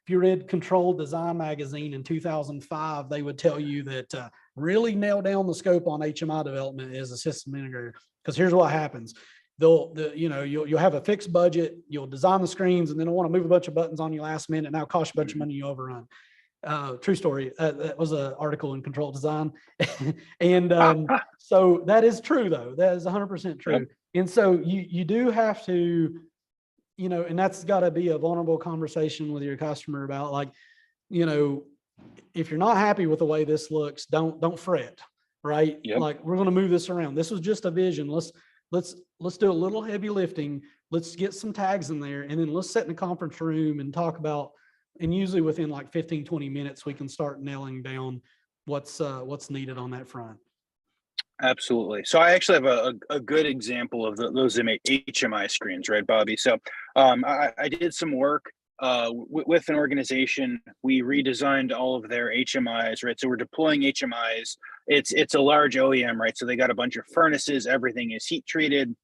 if you read Control Design Magazine in 2005, they would tell you that really nail down the scope on HMI development as a system integrator. Because here's what happens. You'll have a fixed budget, you'll design the screens, and then they'll want to move a bunch of buttons on you last minute, and that'll cost you a bunch of money, you overrun. True story. That was an article in Control Design. And so that is true, though. That is 100% true. Yep. And so you do have to, and that's got to be a vulnerable conversation with your customer about, like, if you're not happy with the way this looks, don't fret, right? Yep. Like, we're going to move this around. This was just a vision. Let's do a little heavy lifting. Let's get some tags in there, and then let's sit in a conference room and talk about, and usually within like 15, 20 minutes, we can start nailing down what's needed on that front. Absolutely. So I actually have a good example of those HMI screens, right, Bobby? So I did some work with an organization. We redesigned all of their HMIs, right? So we're deploying HMIs. It's a large OEM, right? So they got a bunch of furnaces. Everything is heat treated.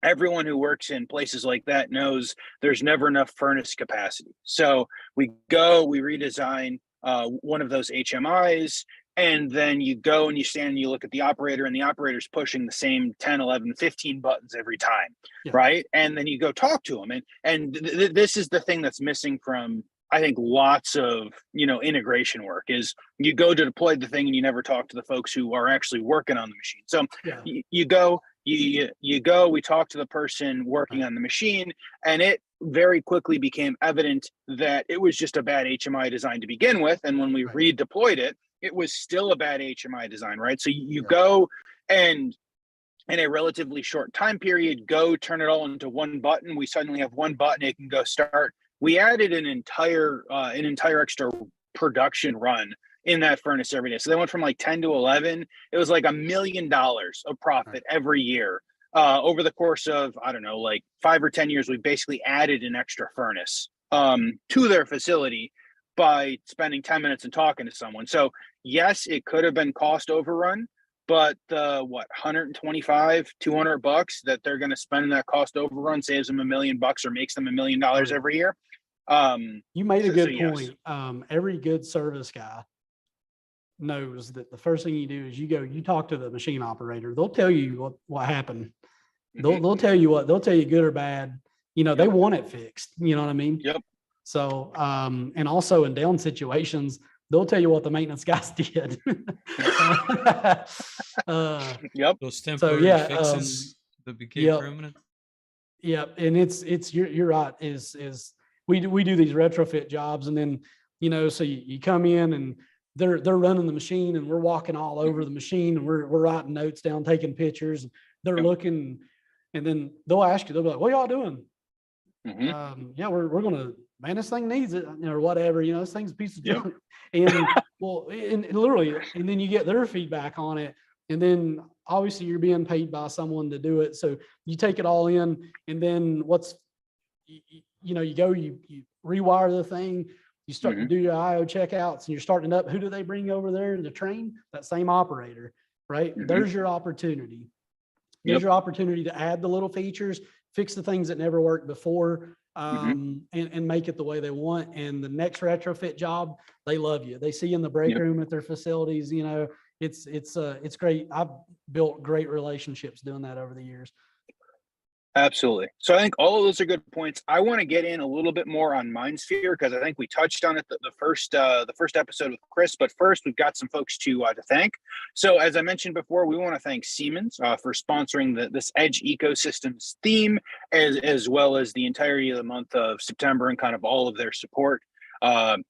Everyone who works in places like that knows there's never enough furnace capacity. So we redesign one of those HMIs, and then you go and you stand and you look at the operator, and the operator's pushing the same 10, 11, 15 buttons every time, yeah. Right? And then you go talk to them. And this is the thing that's missing from, I think, lots of, integration work, is you go to deploy the thing and you never talk to the folks who are actually working on the machine. So yeah. You go, we talk to the person working on the machine, and it very quickly became evident that it was just a bad HMI design to begin with. And when we redeployed it, it was still a bad HMI design, right? So you go and in a relatively short time period, go turn it all into one button. We suddenly have one button, it can go start. We added an entire extra production run in that furnace every day. So they went from like 10 to 11. It was like $1 million of profit every year. Over the course of, I don't know, like 5 or 10 years, we basically added an extra furnace to their facility by spending 10 minutes and talking to someone. So yes, it could have been cost overrun, but the 125, $200 that they're going to spend in that cost overrun saves them $1 million or makes them $1 million every year. You made a good point. Yes. Every good service guy knows that the first thing you do is you talk to the machine operator. They'll tell you what happened. They'll tell you they'll tell you good or bad. They want it fixed. You know what I mean? Yep. So, and also in down situations, they'll tell you what the maintenance guys did. Yep. Those temporary fixes that became permanent. Yep. And it's you're right. Is we do these retrofit jobs, and then so you come in and they're running the machine, and we're walking all over the machine, and we're writing notes down, taking pictures. And they're looking, and then they'll ask you, they'll be like, "What y'all doing?" Mm-hmm. Yeah, we're gonna, man, this thing needs it, or whatever. This thing's a piece of junk. And and literally, and then you get their feedback on it, and then obviously you're being paid by someone to do it, so you take it all in, and then you go, you rewire the thing, you start to do your IO checkouts, and you're starting up. Who do they bring over there to train? That same operator, right? There's your opportunity. There's your opportunity to add the little features, fix the things that never worked before, and make it the way they want. And the next retrofit job, they love you. They see you in the break room at their facilities. It's great. I've built great relationships doing that over the years. Absolutely. So I think all of those are good points. I want to get in a little bit more on MindSphere, because I think we touched on it the first episode with Chris. But first, we've got some folks to thank. So as I mentioned before, we want to thank Siemens for sponsoring this Edge ecosystems theme, as well as the entirety of the month of September and kind of all of their support. Data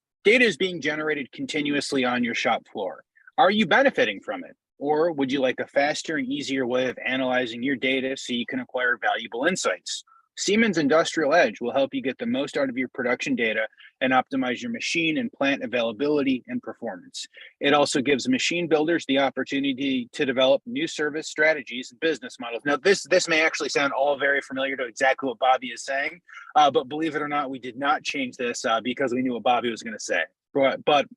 is being generated continuously on your shop floor. Are you benefiting from it? Or would you like a faster and easier way of analyzing your data so you can acquire valuable insights? Siemens Industrial Edge will help you get the most out of your production data and optimize your machine and plant availability and performance. It also gives machine builders the opportunity to develop new service strategies and business models. Now, this may actually sound all very familiar to exactly what Bobby is saying, but believe it or not, we did not change this because we knew what Bobby was going to say. But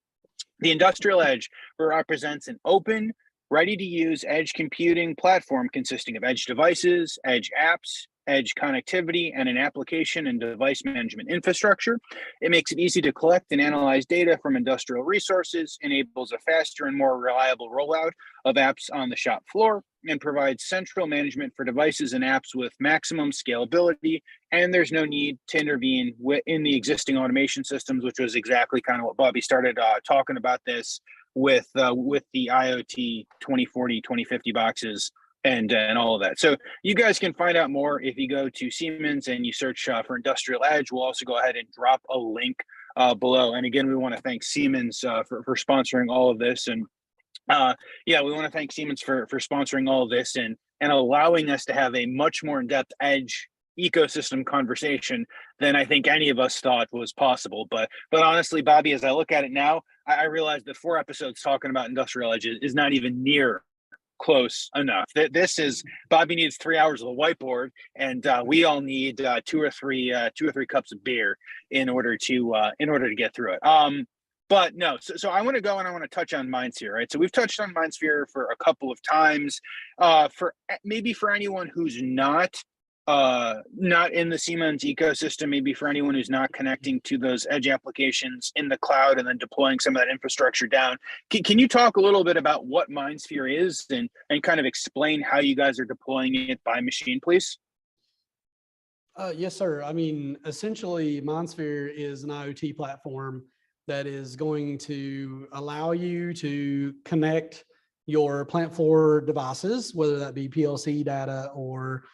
the Industrial Edge represents an open, ready-to-use edge computing platform consisting of edge devices, edge apps, edge connectivity and an application and device management infrastructure. It makes it easy to collect and analyze data from industrial resources, enables a faster and more reliable rollout of apps on the shop floor, and provides central management for devices and apps with maximum scalability. And there's no need to intervene in the existing automation systems, which was exactly kind of what Bobby started talking about this with the IoT 2040, 2050 boxes and all of that. So you guys can find out more if you go to Siemens and you search for Industrial Edge. We'll also go ahead and drop a link below. And again, we want to thank Siemens for sponsoring all of this. And we want to thank Siemens for sponsoring all of this and allowing us to have a much more in-depth edge ecosystem conversation than I think any of us thought was possible. But honestly, Bobby, as I look at it now, I realize that 4 episodes talking about industrial edge is not even near close enough. This is Bobby needs 3 hours of the whiteboard, and we all need 2 or 3 cups of beer in order to get through it. But no, so I want to go and I want to touch on MindSphere, right? So we've touched on MindSphere for a couple of times. For anyone who's not in the Siemens ecosystem, maybe for anyone who's not connecting to those edge applications in the cloud and then deploying some of that infrastructure down, can you talk a little bit about what MindSphere is and kind of explain how you guys are deploying it by machine, please? Yes, sir. I mean, essentially, MindSphere is an IoT platform that is going to allow you to connect your plant floor devices, whether that be PLC data or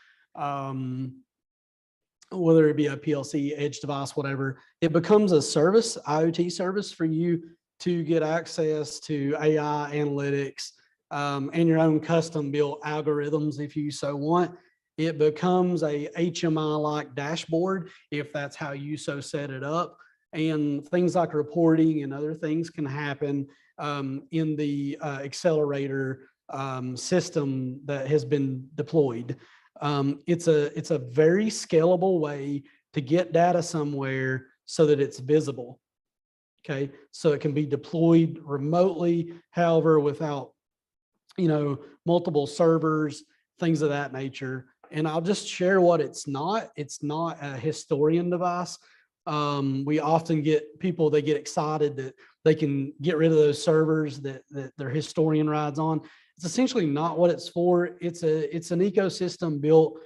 whether it be a PLC edge device, whatever. It becomes a service, IoT service for you to get access to AI analytics and your own custom built algorithms if you so want. It becomes a HMI-like dashboard if that's how you so set it up. And things like reporting and other things can happen in the accelerator system that has been deployed. It's a very scalable way to get data somewhere so that it's visible. Okay, so it can be deployed remotely, however, without multiple servers, things of that nature. And I'll just share what it's not. It's not a historian device. We often get people, they get excited that they can get rid of those servers that their historian rides on. It's essentially not what it's for. It's an ecosystem built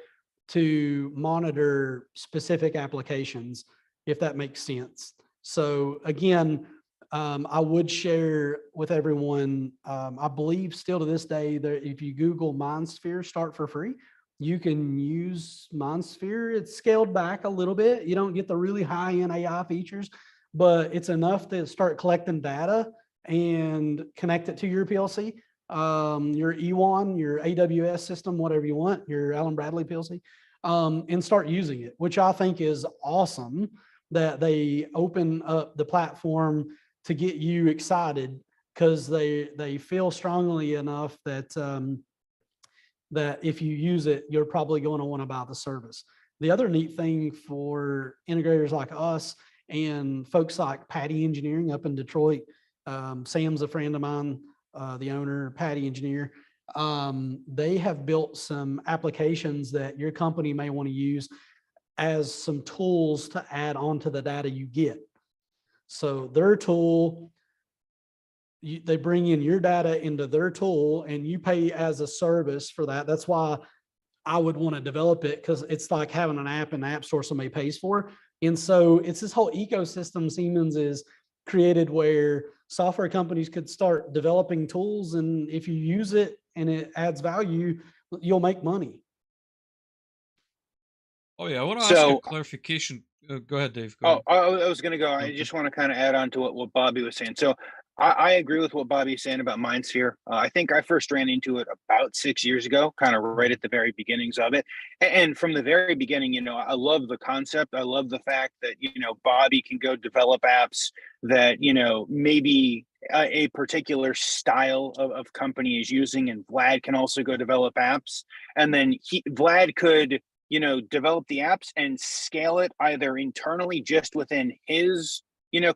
to monitor specific applications, if that makes sense. So again, I would share with everyone, I believe still to this day that if you Google MindSphere Start for free, you can use MindSphere. It's scaled back a little bit. You don't get the really high-end AI features, but it's enough to start collecting data and connect it to your PLC, your E1, your AWS system, whatever you want, your Allen Bradley PLC, and start using it, which I think is awesome that they open up the platform to get you excited because they feel strongly enough that that if you use it, you're probably going to want to buy the service. The other neat thing for integrators like us and folks like Patty Engineering up in Detroit, Sam's a friend of mine, the owner, Patty Engineer, they have built some applications that your company may want to use as some tools to add on to the data you get. So their tool, they bring in your data into their tool and you pay as a service for that. That's why I would want to develop it, because it's like having an app in the app store somebody pays for. And so it's this whole ecosystem Siemens is created where software companies could start developing tools, and if you use it and it adds value, you'll make money. Oh yeah, I want to ask a clarification. Go ahead, Dave. Go ahead. I was going to go. I just want to kind of add on to what Bobby was saying. So I agree with what Bobby's saying about MindSphere. I think I first ran into it about 6 years ago, kind of right at the very beginnings of it. And from the very beginning, I love the concept. I love the fact that, Bobby can go develop apps that, maybe a particular style of company is using, and Vlad can also go develop apps. And then Vlad could, develop the apps and scale it either internally just within his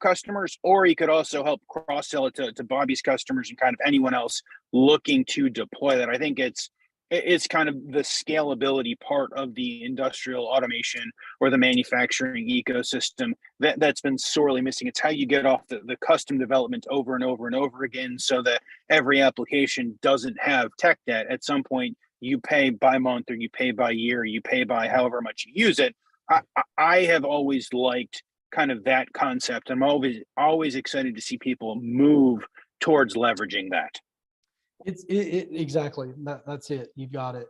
customers, or he could also help cross-sell it to Bobby's customers and kind of anyone else looking to deploy that. I think it's it's kind of the scalability part of the industrial automation or the manufacturing ecosystem that's been sorely missing. It's how you get off the custom development over and over and over again, so that every application doesn't have tech debt. At some point, you pay by month, or you pay by year, or you pay by however much you use it. I have always liked kind of that concept. I'm always excited to see people move towards leveraging that. Exactly. That's it. You've got it.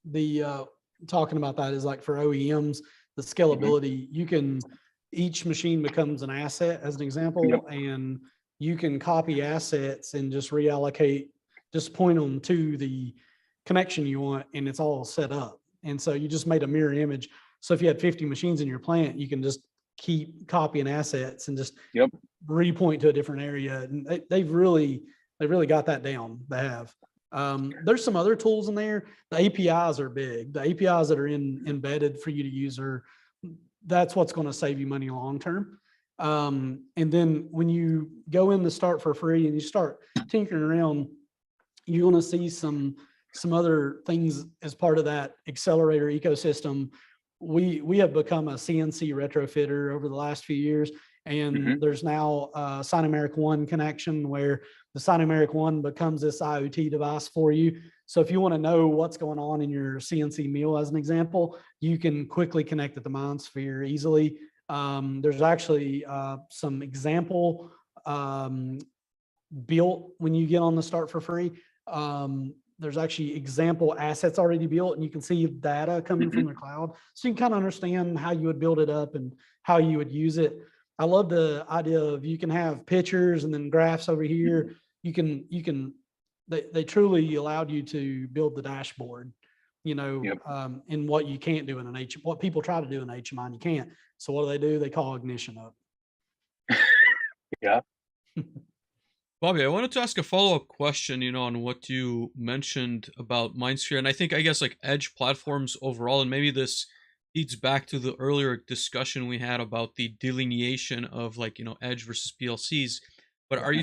The talking about that is like for OEMs, the scalability, each machine becomes an asset as an example, and you can copy assets and just reallocate, just point them to the connection you want, and it's all set up. And so you just made a mirror image. So if you had 50 machines in your plant, you can just keep copying assets and just repoint to a different area. And they've really got that down. They have. There's some other tools in there. The APIs are big. The APIs that are embedded for you to use that's what's going to save you money long term. And then when you go in to start for free and you start tinkering around, you're going to see some other things as part of that accelerator ecosystem. We have become a CNC retrofitter over the last few years, and there's now a Sinomeric One connection where the Sinomeric One becomes this IoT device for you. So if you want to know what's going on in your CNC mill, as an example, you can quickly connect it to MindSphere easily. There's actually some example built when you get on the start for free. There's actually example assets already built, and you can see data coming from the cloud. So you can kind of understand how you would build it up and how you would use it. I love the idea of you can have pictures and then graphs over here. They truly allowed you to build the dashboard, in what you can't do in an HMI, what people try to do in HMI, and you can't. So what do? They call ignition up. Yeah. Bobby, I wanted to ask a follow-up question, on what you mentioned about MindSphere. And I guess like edge platforms overall, and maybe this feeds back to the earlier discussion we had about the delineation of edge versus PLCs. But are you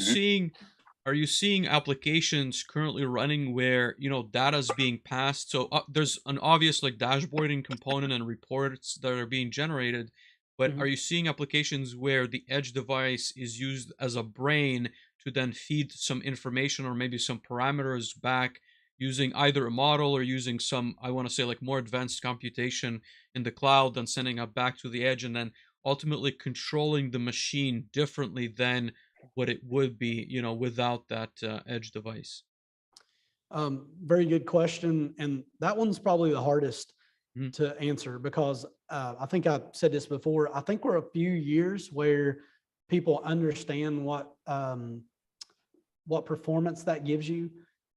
seeing applications currently running where, data is being passed? So there's an obvious dashboarding component and reports that are being generated, but are you seeing applications where the edge device is used as a brain to then feed some information or maybe some parameters back using either a model or using some, I want to say more advanced computation in the cloud, then sending it back to the edge, and then ultimately controlling the machine differently than what it would be, without that edge device? Very good question. And that one's probably the hardest to answer, because I think I've said this before. I think we're a few years where people understand what performance that gives you.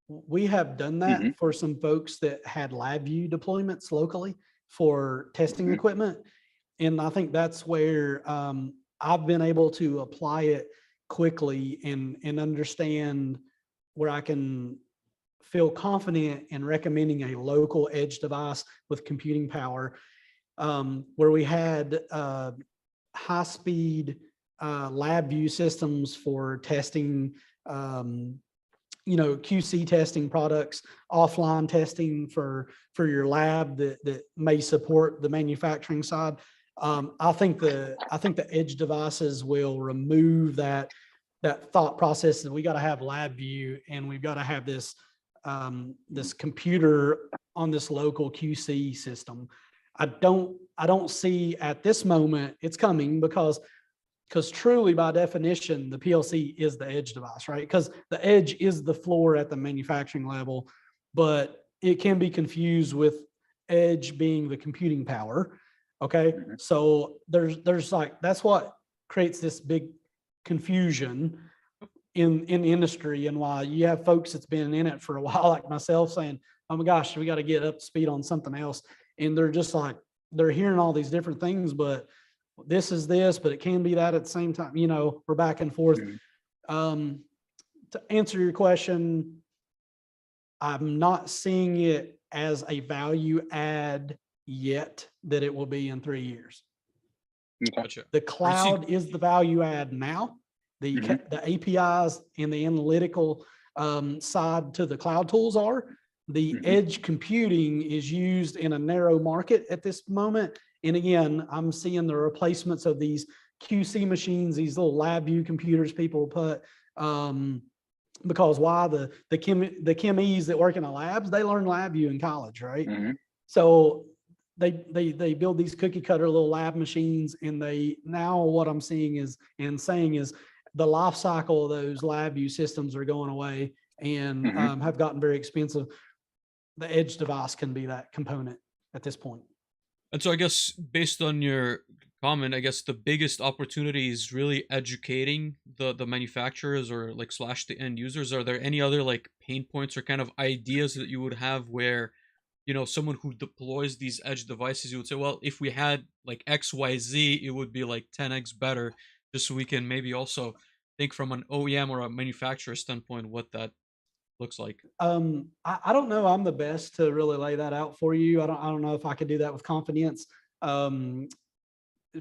We have done that for some folks that had LabVIEW deployments locally for testing equipment. And I think that's where I've been able to apply it quickly and understand where I can feel confident in recommending a local edge device with computing power, where we had high-speed LabVIEW systems for testing, QC testing products, offline testing for your lab that may support the manufacturing side. I think the edge devices will remove that thought process that we got to have LabVIEW and we've got to have this computer on this local QC system. I don't see at this moment it's coming, because truly by definition, the PLC is the edge device, right? Because the edge is the floor at the manufacturing level, but it can be confused with edge being the computing power. Okay. So there's that's what creates this big confusion in the industry, and why you have folks that's been in it for a while, like myself, saying, oh my gosh, we got to get up to speed on something else. And they're just they're hearing all these different things, but this is this, but it can be that at the same time. We're back and forth. To answer your question, I'm not seeing it as a value add yet that it will be in 3 years. Gotcha. The cloud is the value add now. The APIs and the analytical side to the cloud tools are, The edge computing is used in a narrow market at this moment. And again, I'm seeing the replacements of these QC machines, these little LabVIEW computers people put, because why? The chemies that work in the labs, they learn LabVIEW in college, right? So they build these cookie cutter little lab machines, and now what I'm seeing is and saying is the life cycle of those LabVIEW systems are going away and have gotten very expensive. The edge device can be that component at this point. And so I guess based on your comment, I guess the biggest opportunity is really educating the manufacturers or like / the end users. Are there any other like pain points or kind of ideas that you would have where, you know, someone who deploys these edge devices, you would say, well, if we had like XYZ, it would be like 10x better, just so we can maybe also think from an OEM or a manufacturer standpoint what that looks like. I don't know. I'm the best to really lay that out for you. I don't know if I could do that with confidence.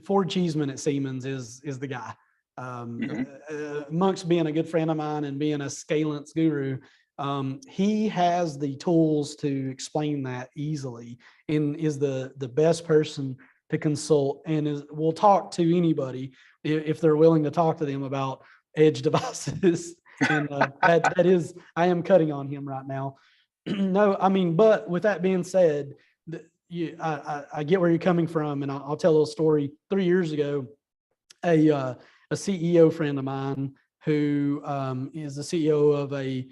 Ford Cheeseman at Siemens is the guy. Amongst being a good friend of mine and being a scalance guru, he has the tools to explain that easily and is the best person to consult and will talk to anybody if they're willing to talk to them about edge devices. And that is, I am cutting on him right now. No, I mean, but with that being said, I get where you're coming from, and I'll tell a little story. 3 years ago, a CEO friend of mine who is the CEO of a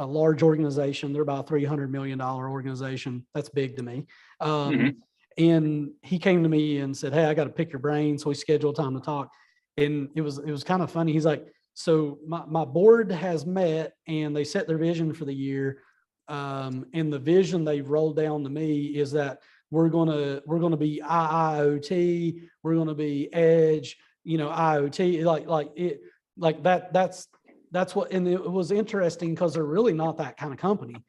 large organization. They're about a $300 million organization. That's big to me. And he came to me and said, "Hey, I got to pick your brain." So we scheduled time to talk, and it was kind of funny. He's like, "So my board has met and they set their vision for the year. And the vision they've rolled down to me is that we're gonna be IIoT, we're gonna be edge, you know, IoT, that's what." And it was interesting because they're really not that kind of company.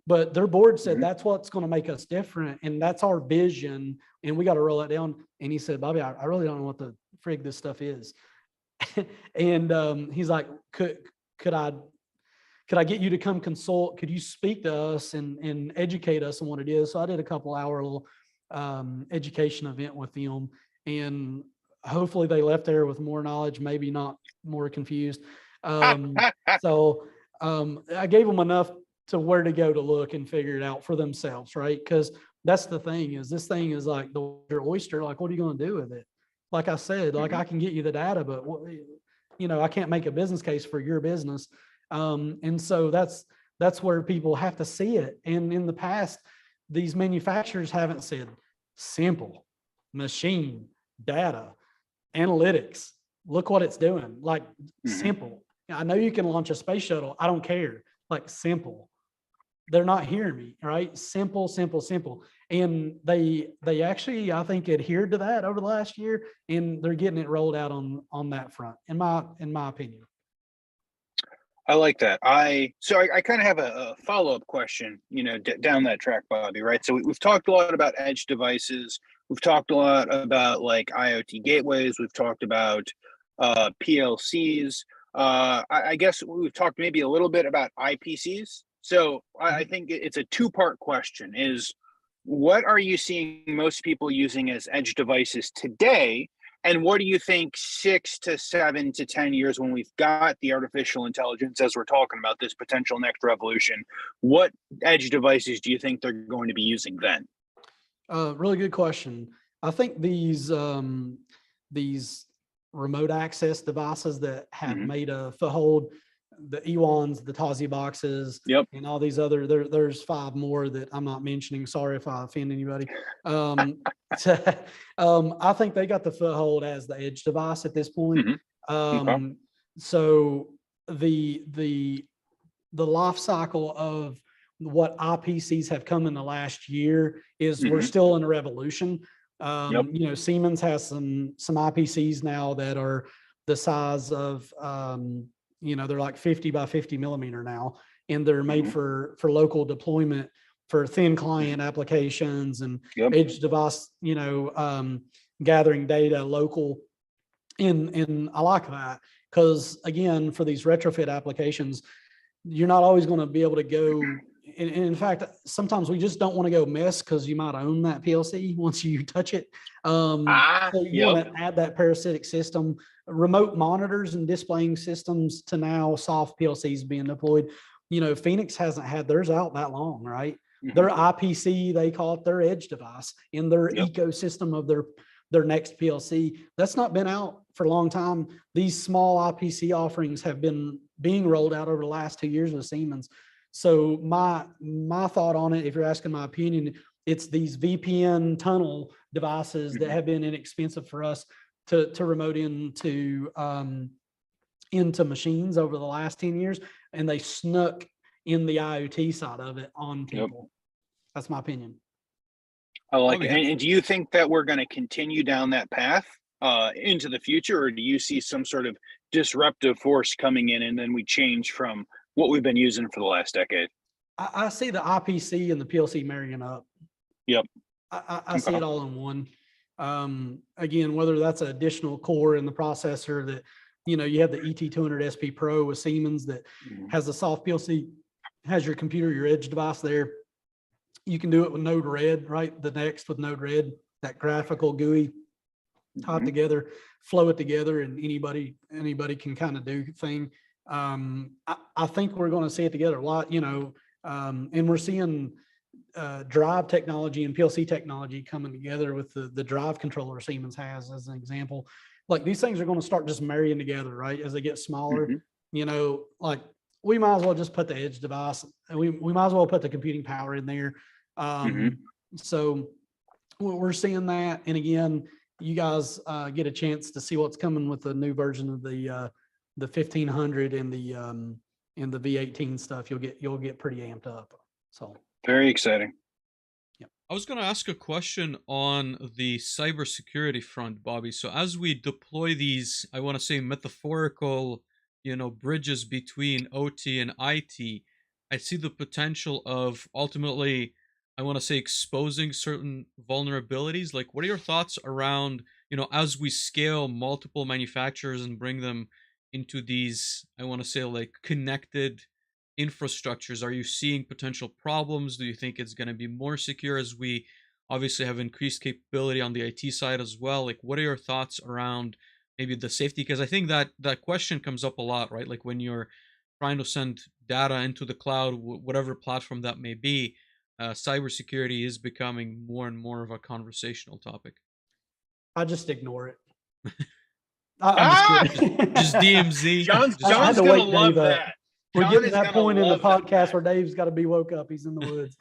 But their board said that's what's going to make us different, and that's our vision, and we got to roll that down. And he said, "Bobby, I really don't know what the frig this stuff is." And he's like, could I get you to come consult? Could you speak to us and educate us on what it is? So I did a couple hour little education event with them, and hopefully they left there with more knowledge, maybe not more confused. So I gave them enough to where to go to look and figure it out for themselves, right? Because that's the thing, is this thing is like your oyster. Like, what are you going to do with it? Like I said, like I can get you the data, but you know, I can't make a business case for your business. And so that's where people have to see it. And in the past, these manufacturers haven't said simple, machine, data, analytics. Look what it's doing. Like simple. I know you can launch a space shuttle. I don't care. Like simple. They're not hearing me, right? Simple, simple, simple. And they actually, I think, adhered to that over the last year, and they're getting it rolled out on that front, in my opinion. I like that. So I kind of have a follow-up question, you know, down that track, Bobby, right? So we've talked a lot about edge devices. We've talked a lot about like IoT gateways. We've talked about PLCs. I guess we've talked maybe a little bit about IPCs. So I think it's a two-part question is, what are you seeing most people using as edge devices today? And what do you think 6 to 7 to 10 years when we've got the artificial intelligence, as we're talking about this potential next revolution, what edge devices do you think they're going to be using then? Really good question. I think these remote access devices that have made a foothold, the Ewans, the Tazi boxes, and all these other, there's 5 more that I'm not mentioning. Sorry if I offend anybody. I think they got the foothold as the edge device at this point. So the life cycle of what IPCs have come in the last year is we're still in a revolution. You know, Siemens has some IPCs now that are the size of, you know, they're like 50 by 50 millimeter now, and they're made for local deployment for thin client applications and edge device, you know, gathering data local. And I like that because, again, for these retrofit applications, you're not always going to be able to go and in fact, sometimes we just don't want to go mess because you might own that PLC once you touch it. So you want to add that parasitic system, remote monitors and displaying systems to now soft PLCs being deployed. You know, Phoenix hasn't had theirs out that long, right? Their IPC, they call it their edge device in their ecosystem of their next PLC. That's not been out for a long time. These small IPC offerings have been being rolled out over the last 2 years with Siemens. So my thought on it, if you're asking my opinion, it's these VPN tunnel devices that have been inexpensive for us to remote into machines over the last 10 years, and they snuck in the IoT side of it on people. That's my opinion. I like it. And do you think that we're going to continue down that path into the future, or do you see some sort of disruptive force coming in and then we change from what we've been using for the last decade? I see the IPC and the PLC marrying up. Yep. I see it all in one. Again, whether that's an additional core in the processor that, you know, you have the ET200 SP Pro with Siemens that has the soft PLC, has your computer, your edge device there. You can do it with Node-RED, right? The next with Node-RED, that graphical GUI tied together, flow it together, and anybody can kind of do thing. I think we're going to see it together a lot, you know, and we're seeing drive technology and PLC technology coming together with the drive controller Siemens has as an example. Like these things are going to start just marrying together, right? As they get smaller, you know, like we might as well just put the edge device, and we might as well put the computing power in there. So we're seeing that. And again, you guys get a chance to see what's coming with the new version of the 1500 and the V18 stuff. You'll get pretty amped up. So very exciting. I was going to ask a question on the cybersecurity front, Bobby. So as we deploy these, I want to say metaphorical, you know, bridges between OT and IT, I see the potential of ultimately, I want to say, exposing certain vulnerabilities. Like, what are your thoughts around, you know, as we scale multiple manufacturers and bring them into these, I want to say, like connected infrastructures? Are you seeing potential problems? Do you think it's going to be more secure as we obviously have increased capability on the IT side as well? Like, what are your thoughts around maybe the safety? Because I think that question comes up a lot, right? Like when you're trying to send data into the cloud, whatever platform that may be, cybersecurity is becoming more and more of a conversational topic. I just ignore it. I'm just kidding. Just DMZ. John's gonna love that. We're getting to that point in the podcast where Dave's got to be woke up. He's in the woods.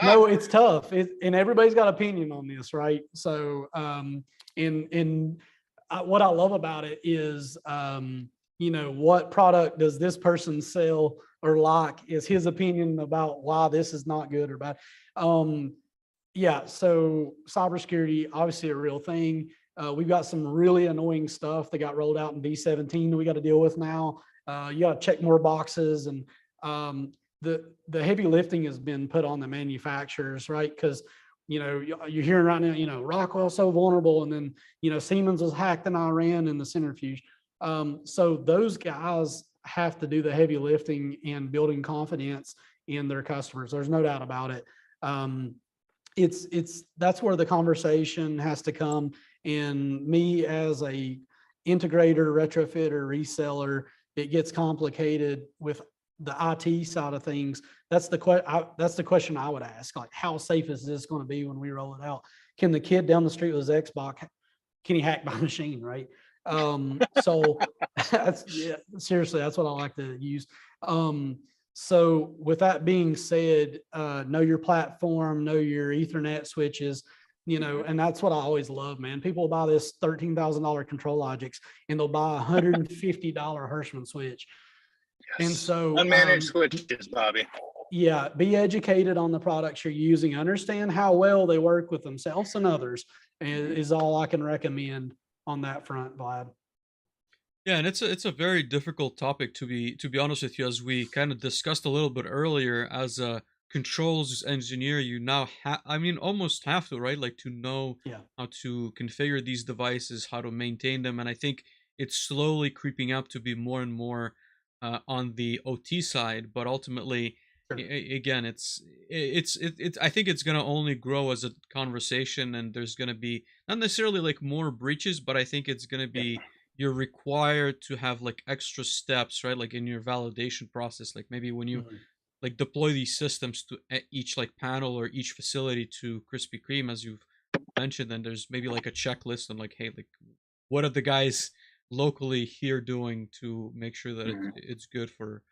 No, it's tough. And everybody's got opinion on this, right? So, what I love about it is, you know, what product does this person sell or like is his opinion about why this is not good or bad. Yeah, so cybersecurity, obviously a real thing. We've got some really annoying stuff that got rolled out in V17 that we got to deal with now. You got to check more boxes, and the heavy lifting has been put on the manufacturers, right? Because, you know, you're hearing right now, you know, Rockwell's so vulnerable, and then, you know, Siemens was hacked in Iran in the centrifuge. So those guys have to do the heavy lifting and building confidence in their customers. There's no doubt about it. That's where the conversation has to come. And me as a integrator, retrofitter, reseller, it gets complicated with the IT side of things. That's the question I would ask. Like, how safe is this going to be when we roll it out? Can the kid down the street with his Xbox, can he hack my machine, right? So seriously, that's what I like to use. So with that being said, know your platform, know your Ethernet switches, you know, and that's what I always love, man. People buy this $13,000 ControlLogix and they'll buy a $150 Hirschman switch. Yes. And so unmanaged switches, Bobby. Yeah, be educated on the products you're using. Understand how well they work with themselves and others, is all I can recommend on that front, Vlad. Yeah, and it's a very difficult topic to be honest with you, as we kind of discussed a little bit earlier. As a controls engineer, you now almost have to, right? Like, to know how to configure these devices, how to maintain them, and I think it's slowly creeping up to be more and more on the OT side, but ultimately, Sure. again, I think it's gonna only grow as a conversation, and there's gonna be not necessarily like more breaches, but I think it's gonna Yeah. be you're required to have like extra steps, right? Like in your validation process, like maybe when you Mhm. like deploy these systems to each like panel or each facility to Krispy Kreme, as you've mentioned, then there's maybe like a checklist on like, hey, like what are the guys locally here doing to make sure that Mhm. it's good for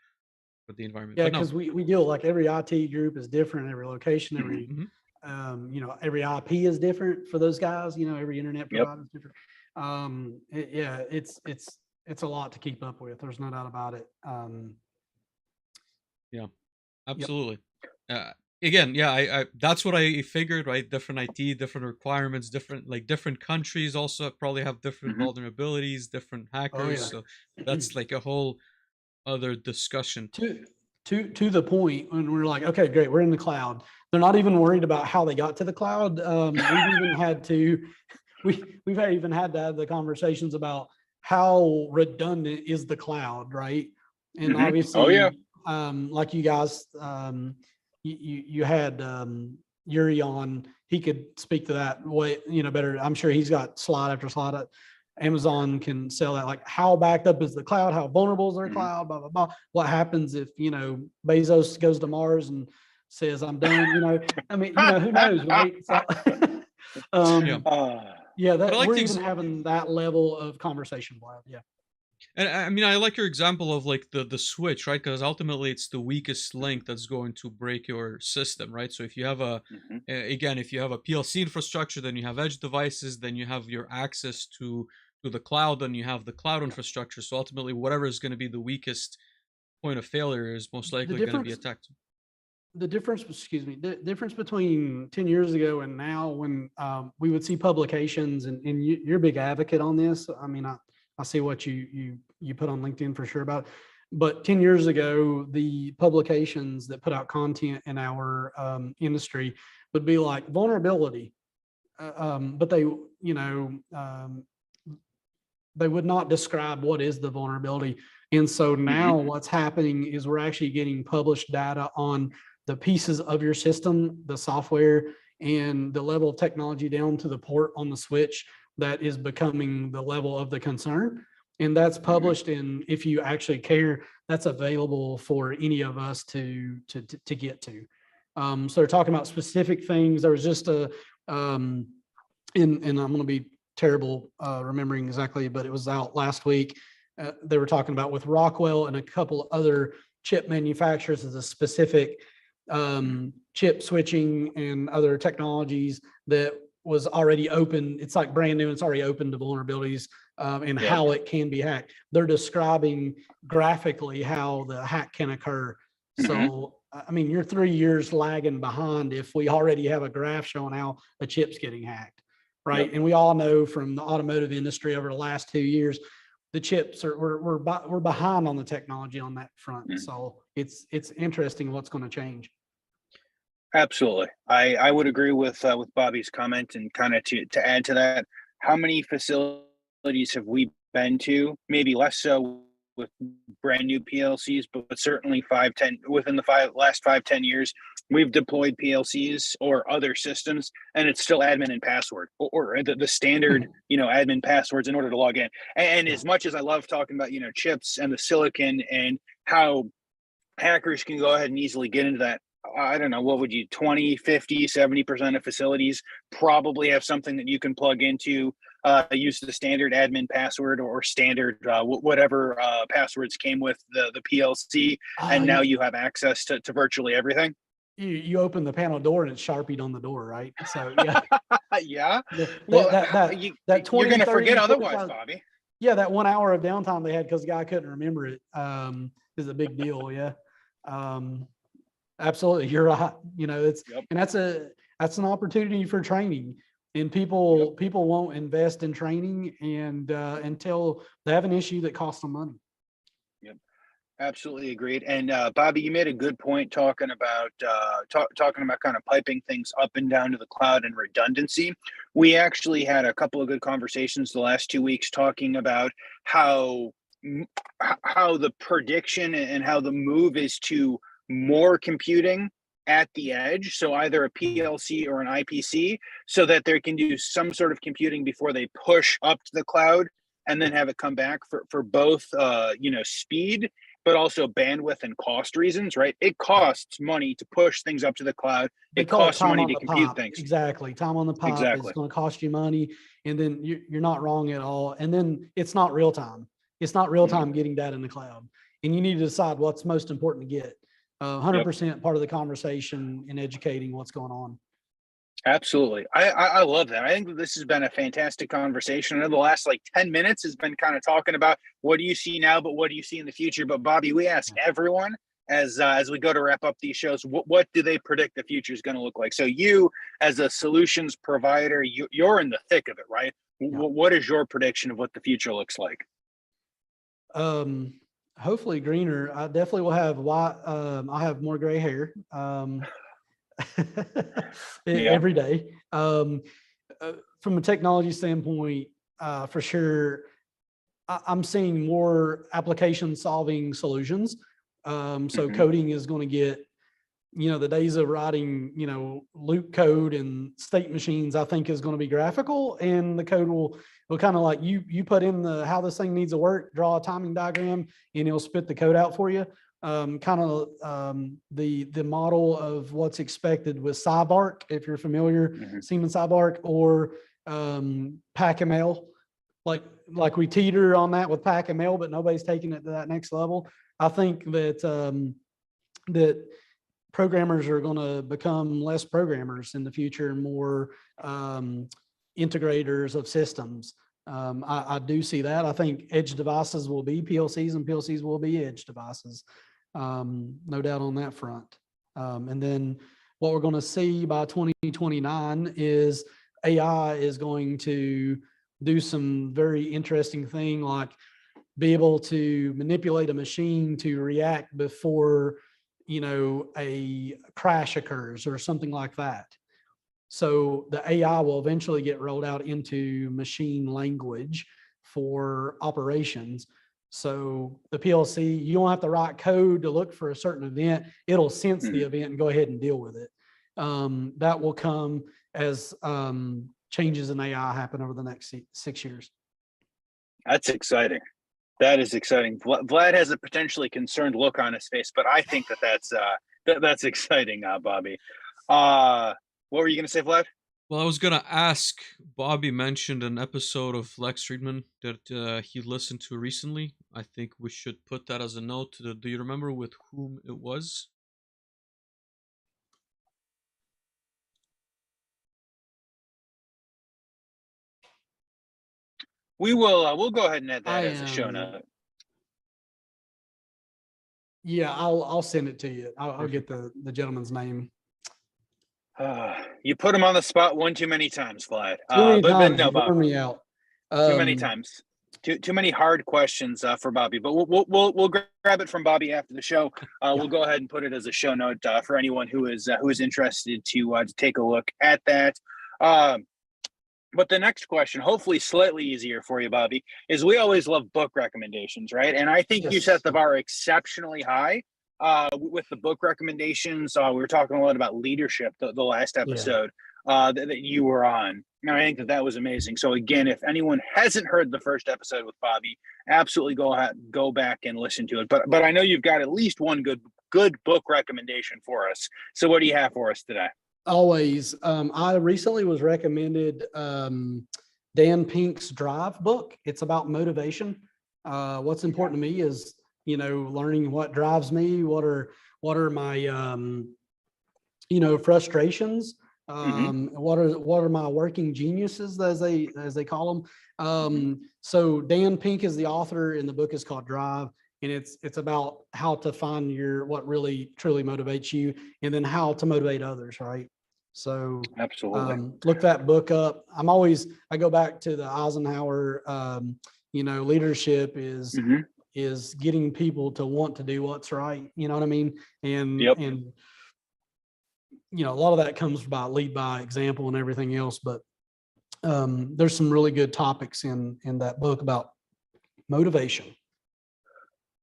the environment. Yeah, But no. because we deal like every IT group is different, every location, Mhm. every Mhm. every IP is different for those guys. Every internet Yep. provider is different. Yeah, it's a lot to keep up with. There's no doubt about it. Yeah, Yep. absolutely. Uh, Again, yeah, I that's what I figured, right? Different IT, different requirements, different countries also probably have different Mhm. vulnerabilities, different Oh hackers. yeah. So that's like a whole other discussion. to to the point when we're like, okay, great, we're in the cloud. They're not even worried about how they got to the cloud. We've even had to we've even had to have the conversations about how redundant is the cloud, right? And Mhm. Oh yeah. obviously, like you guys, you had Yuri on. He could speak to that way, better. I'm sure he's got slide after slide. Amazon can sell that. Like, how backed up is the cloud? How vulnerable is their Mhm. cloud? Blah blah blah. What happens if Bezos goes to Mars and says, "I'm done"? I mean, who knows, right? So, Yeah. um, yeah, But I that like we're the even having that level of conversation. Wow, yeah. and I mean, I like your example of like the switch, right? Because ultimately, it's the weakest link that's going to break your system, right? So if you have Mhm. again, if you have a PLC infrastructure, then you have edge devices, then you have your access to the cloud, then you have the cloud infrastructure. So ultimately, whatever is going to be the weakest point of failure is most The likely going to be difference, attacked. excuse me, the difference between 10 years ago and now, when we would see publications, and you're a big advocate on this. I mean, I see what you put on LinkedIn for sure about it. But 10 years ago, the publications that put out content in our industry would be like vulnerability, but they would not describe what is the vulnerability. And so Mhm. now what's happening is we're actually getting published data on the pieces of your system, the software, and the level of technology down to the port on the switch that is becoming the level of the concern. And that's Mhm. published, and if you actually care, that's available for any of us to get to. So they're talking about specific things. There was just and I'm going to be terrible remembering exactly, but it was out last week. They were talking about with Rockwell and a couple other chip manufacturers as a specific chip switching and other technologies that was already open. It's like brand new. It's already open to vulnerabilities and Yep. how it can be hacked. They're describing graphically how the hack can occur. Mhm. So, I mean, you're 3 years lagging behind if we already have a graph showing how a chip's getting hacked, Yep. right? And we all know from the automotive industry over the last 2 years, the chips are we're behind on the technology on that front. Mhm. So it's interesting what's going to change. Absolutely. I would agree with Bobby's comment, and kind of to add to that, how many facilities have we been to? Maybe less so with brand new PLCs, but certainly 5, 10 within the last 5, 10 years, we've deployed PLCs or other systems, and it's still admin and password, or the standard, admin passwords in order to log in. And Yeah. as much as I love talking about, chips and the silicon and how hackers can go ahead and easily get into that. I don't know, what would you, 20, 50, 70% of facilities probably have something that you can plug into, use the standard admin password or standard whatever passwords came with the PLC, Oh, and now you have access to virtually everything. you open the panel door and it's Sharpied on the door, right? So yeah, Yeah. that Well, that that that you're 20, going to forget 30, otherwise, 45. Bobby. Yeah, that 1 hour of downtime they had because the guy couldn't remember it is a big deal. Yeah. Um, Absolutely, you're right. It's Yep. and that's an opportunity for training, and Yep. people won't invest in training and until they have an issue that costs them money. Yep. Absolutely agreed. And Bobby, you made a good point talking about talking about kind of piping things up and down to the cloud and redundancy. We actually had a couple of good conversations the last 2 weeks talking about how how the prediction and how the move is to more computing at the edge, so either a PLC or an IPC, so that they can do some sort of computing before they push up to the cloud, and then have it come back for both speed, but also bandwidth and cost reasons, right? It costs money to push things up to the cloud. It costs money to compute things. Exactly. Time on the pop is going to cost you money. And then you're not wrong at all. And then it's not real time. It's not real time getting data in the cloud. And you need to decide what's most important to get. 100% part of the conversation in educating what's going on. Absolutely. I love that. I think that this has been a fantastic conversation. I know the last 10 minutes has been kind of talking about what do you see now, but what do you see in the future? But Bobby, we ask everyone as we go to wrap up these shows, what do they predict the future is going to look like? So you, as a solutions provider, you're in the thick of it, right? Yeah. What is your prediction of what the future looks like? Hopefully greener. I definitely will have white. I'll have more gray hair. Every day. From a technology standpoint, for sure, I'm seeing more application solving solutions. So coding is going to get, the days of writing, loop code and state machines, I think is going to be graphical, and the code will kind of like you put in how this thing needs to work, draw a timing diagram, and it'll spit the code out for you. The model of what's expected with Cybark, if you're familiar, Siemens Cybark, or PackML, like we teeter on that with PackML, but nobody's taking it to that next level. I think that that programmers are going to become less programmers in the future and more integrators of systems. I do see that. I think edge devices will be PLCs and PLCs will be edge devices. No doubt on that front. And then what we're going to see by 2029 is AI is going to do some very interesting thing, like be able to manipulate a machine to react before, a crash occurs or something like that. So the AI will eventually get rolled out into machine language for operations. So the PLC, you don't have to write code to look for a certain event. It'll sense the event and go ahead and deal with it. That will come as changes in AI happen over the next 6 years. That's exciting. That is exciting. Vlad has a potentially concerned look on his face, but I think that's exciting, Bobby. What were you going to say, Vlad? Well, I was going to ask, Bobby mentioned an episode of Lex Friedman that he listened to recently. I think we should put that as a note. Do you remember with whom it was? We will. We'll go ahead and add that as a show note. Yeah, I'll send it to you. I'll get the gentleman's name. You put him on the spot one too many times, Vlad. But no, Bob. Me out. Too many times. Too many hard questions for Bobby. But we'll grab it from Bobby after the show. We'll go ahead and put it as a show note for anyone who is interested to take a look at that. But the next question, hopefully slightly easier for you, Bobby, is we always love book recommendations, right? And I think you set the bar exceptionally high with the book recommendations. We were talking a lot about leadership the last episode that you were on. And I think that was amazing. So again, if anyone hasn't heard the first episode with Bobby, absolutely go back and listen to it. But I know you've got at least one good book recommendation for us. So what do you have for us today? Always. I recently was recommended Dan Pink's Drive book. It's about motivation. What's important to me is, learning what drives me, what are my frustrations, what are my working geniuses, as they call them. So Dan Pink is the author, and the book is called Drive. And it's about how to find what really truly motivates you, and then how to motivate others, right? So absolutely, look that book up. I go back to the Eisenhower. Leadership is getting people to want to do what's right. You know what I mean? And and a lot of that comes by lead by example and everything else. But there's some really good topics in that book about motivation.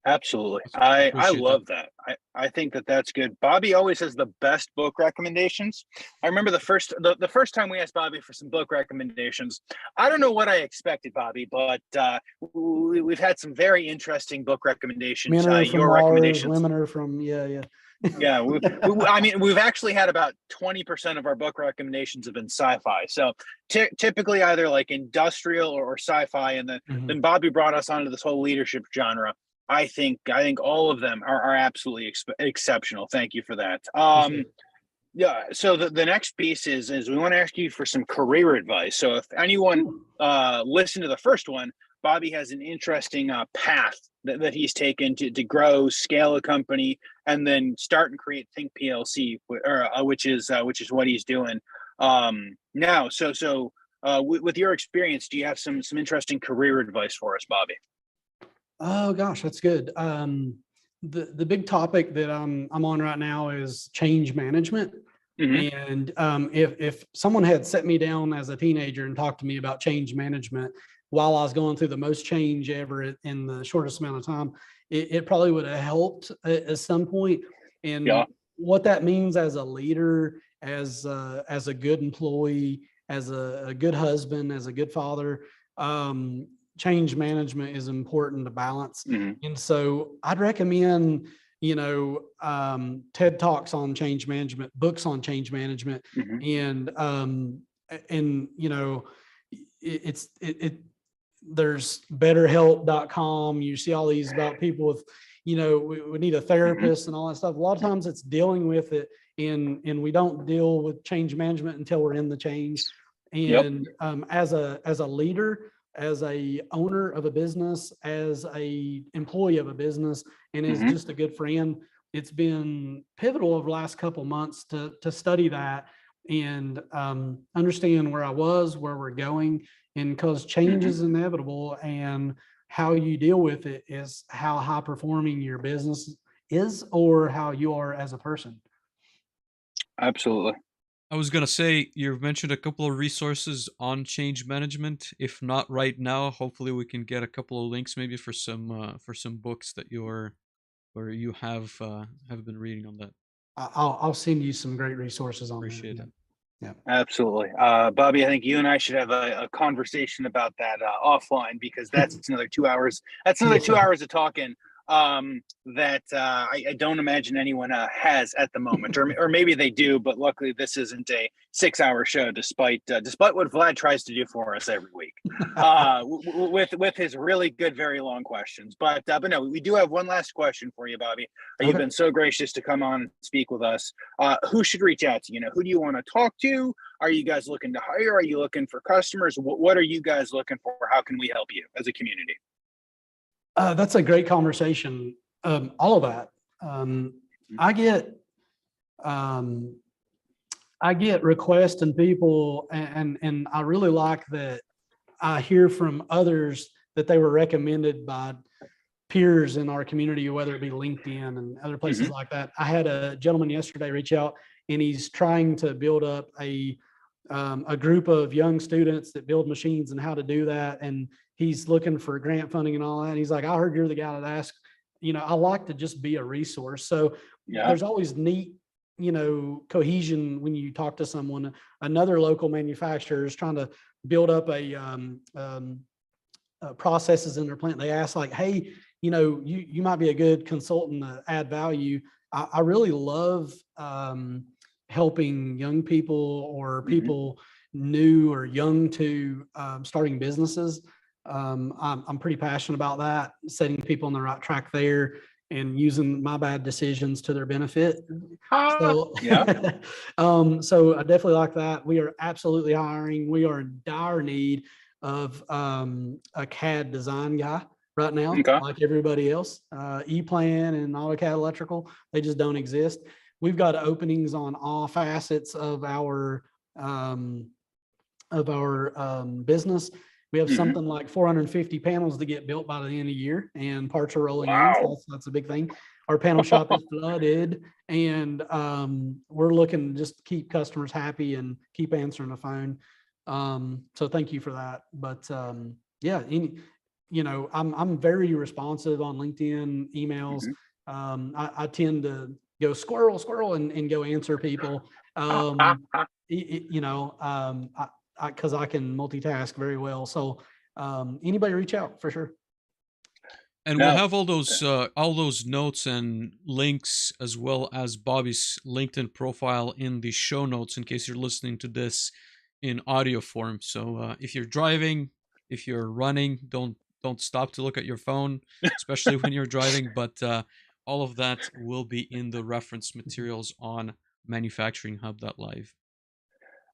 Absolutely. I Appreciate that. love that. I think that that's good. Bobby always has the best book recommendations. I remember the first time we asked Bobby for some book recommendations. I don't know what I expected, Bobby, but we've had some very interesting book recommendations. Men are from Your Mars, recommendations. women are from, yeah. Yeah, I mean, we've actually had about 20% of our book recommendations have been sci-fi. So typically either like industrial or sci-fi, and then Bobby brought us onto this whole leadership genre. I think all of them are absolutely exceptional. Thank you for that. Yeah. So the next piece is we want to ask you for some career advice. So if anyone listened to the first one, Bobby has an interesting path that he's taken to grow, scale a company, and then start and create Think PLC, which is what he's doing now. So with your experience, do you have some interesting career advice for us, Bobby? Oh gosh, that's good. The big topic that I'm on right now is change management. And if someone had set me down as a teenager and talked to me about change management while I was going through the most change ever in the shortest amount of time, it probably would have helped at some point. And what that means as a leader, as a good employee, as a good husband, as a good father, change management is important to balance. And so I'd recommend, TED Talks on change management, books on change management, and there's betterhelp.com. You see all these about people with, we need a therapist and all that stuff. A lot of times it's dealing with it, and we don't deal with change management until we're in the change. And as a leader, as a owner of a business, as a employee of a business, and as just a good friend, it's been pivotal over the last couple of months to study that and understand where I was, where we're going, and because change is inevitable, and how you deal with it is how high performing your business is or how you are as a person. Absolutely. I was gonna say, you've mentioned a couple of resources on change management. If not right now, hopefully we can get a couple of links maybe for some books that you have been reading on that. I'll send you some great resources on Appreciate that. it. Yeah. Absolutely. Bobby, I think you and I should have a conversation about that offline, because that's another 2 hours. That's another 2 hours of talking that I don't imagine anyone has at the moment, or maybe they do, but luckily this isn't a 6-hour show, despite what Vlad tries to do for us every week with his really good, very long questions. But no, we do have one last question for you, Bobby. You've been so gracious to come on and speak with us. Who should reach out to you? Who do you want to talk to? Are you guys looking to hire? Are you looking for customers? What are you guys looking for? How can we help you as a community? That's a great conversation. All of that. I get requests and people, and I really like that I hear from others that they were recommended by peers in our community, whether it be LinkedIn and other places like that. I had a gentleman yesterday reach out, and he's trying to build up a group of young students that build machines and how to do that. And he's looking for grant funding and all that. And he's like, I heard you're the guy that asked, I like to just be a resource. So there's always neat, cohesion when you talk to someone. Another local manufacturer is trying to build up processes in their plant. They ask like, hey, you might be a good consultant to add value. I really love helping young people or people new or young to starting businesses. I'm pretty passionate about that, setting people on the right track there and using my bad decisions to their benefit. So, so I definitely like that. We are absolutely hiring. We are in dire need of a CAD design guy right now, like everybody else. E-Plan and AutoCAD Electrical, they just don't exist. We've got openings on all facets of our business. We have something like 450 panels to get built by the end of the year, and parts are rolling in. So that's a big thing. Our panel shop is flooded, and we're looking to just keep customers happy and keep answering the phone. So thank you for that. But I'm very responsive on LinkedIn, emails. I tend to go squirrel and go answer people. Because I can multitask very well. So anybody reach out for sure. And we'll have all those notes and links, as well as Bobby's LinkedIn profile, in the show notes in case you're listening to this in audio form. So if you're driving, if you're running, don't stop to look at your phone, especially when you're driving. But all of that will be in the reference materials on manufacturinghub.live.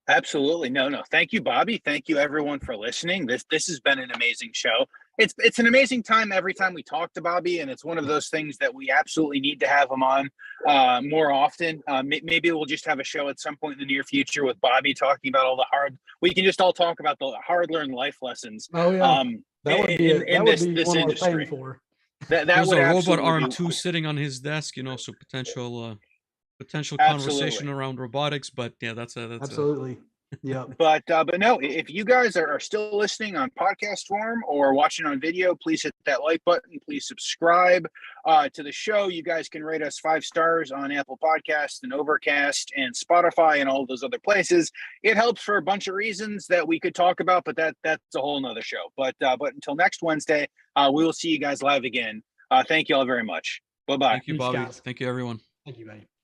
Absolutely. No. Thank you, Bobby. Thank you, everyone, for listening. This has been an amazing show. It's an amazing time every time we talk to Bobby, and it's one of those things that we absolutely need to have him on more often. Maybe we'll just have a show at some point in the near future with Bobby talking about all the we can just all talk about the hard-learned life lessons. Oh yeah, that would be this one industry. For. There's a robot arm too sitting on his desk, so potential conversation around robotics. But yeah, that's absolutely. Yeah. But no, if you guys are still listening on podcast form or watching on video, please hit that like button. Please subscribe to the show. You guys can rate us 5 stars on Apple Podcasts and Overcast and Spotify and all those other places. It helps for a bunch of reasons that we could talk about, but that's a whole nother show. But until next Wednesday, we will see you guys live again. Thank you all very much. Bye-bye. Thank you, Bobby. Thank you, everyone. Thank you, buddy.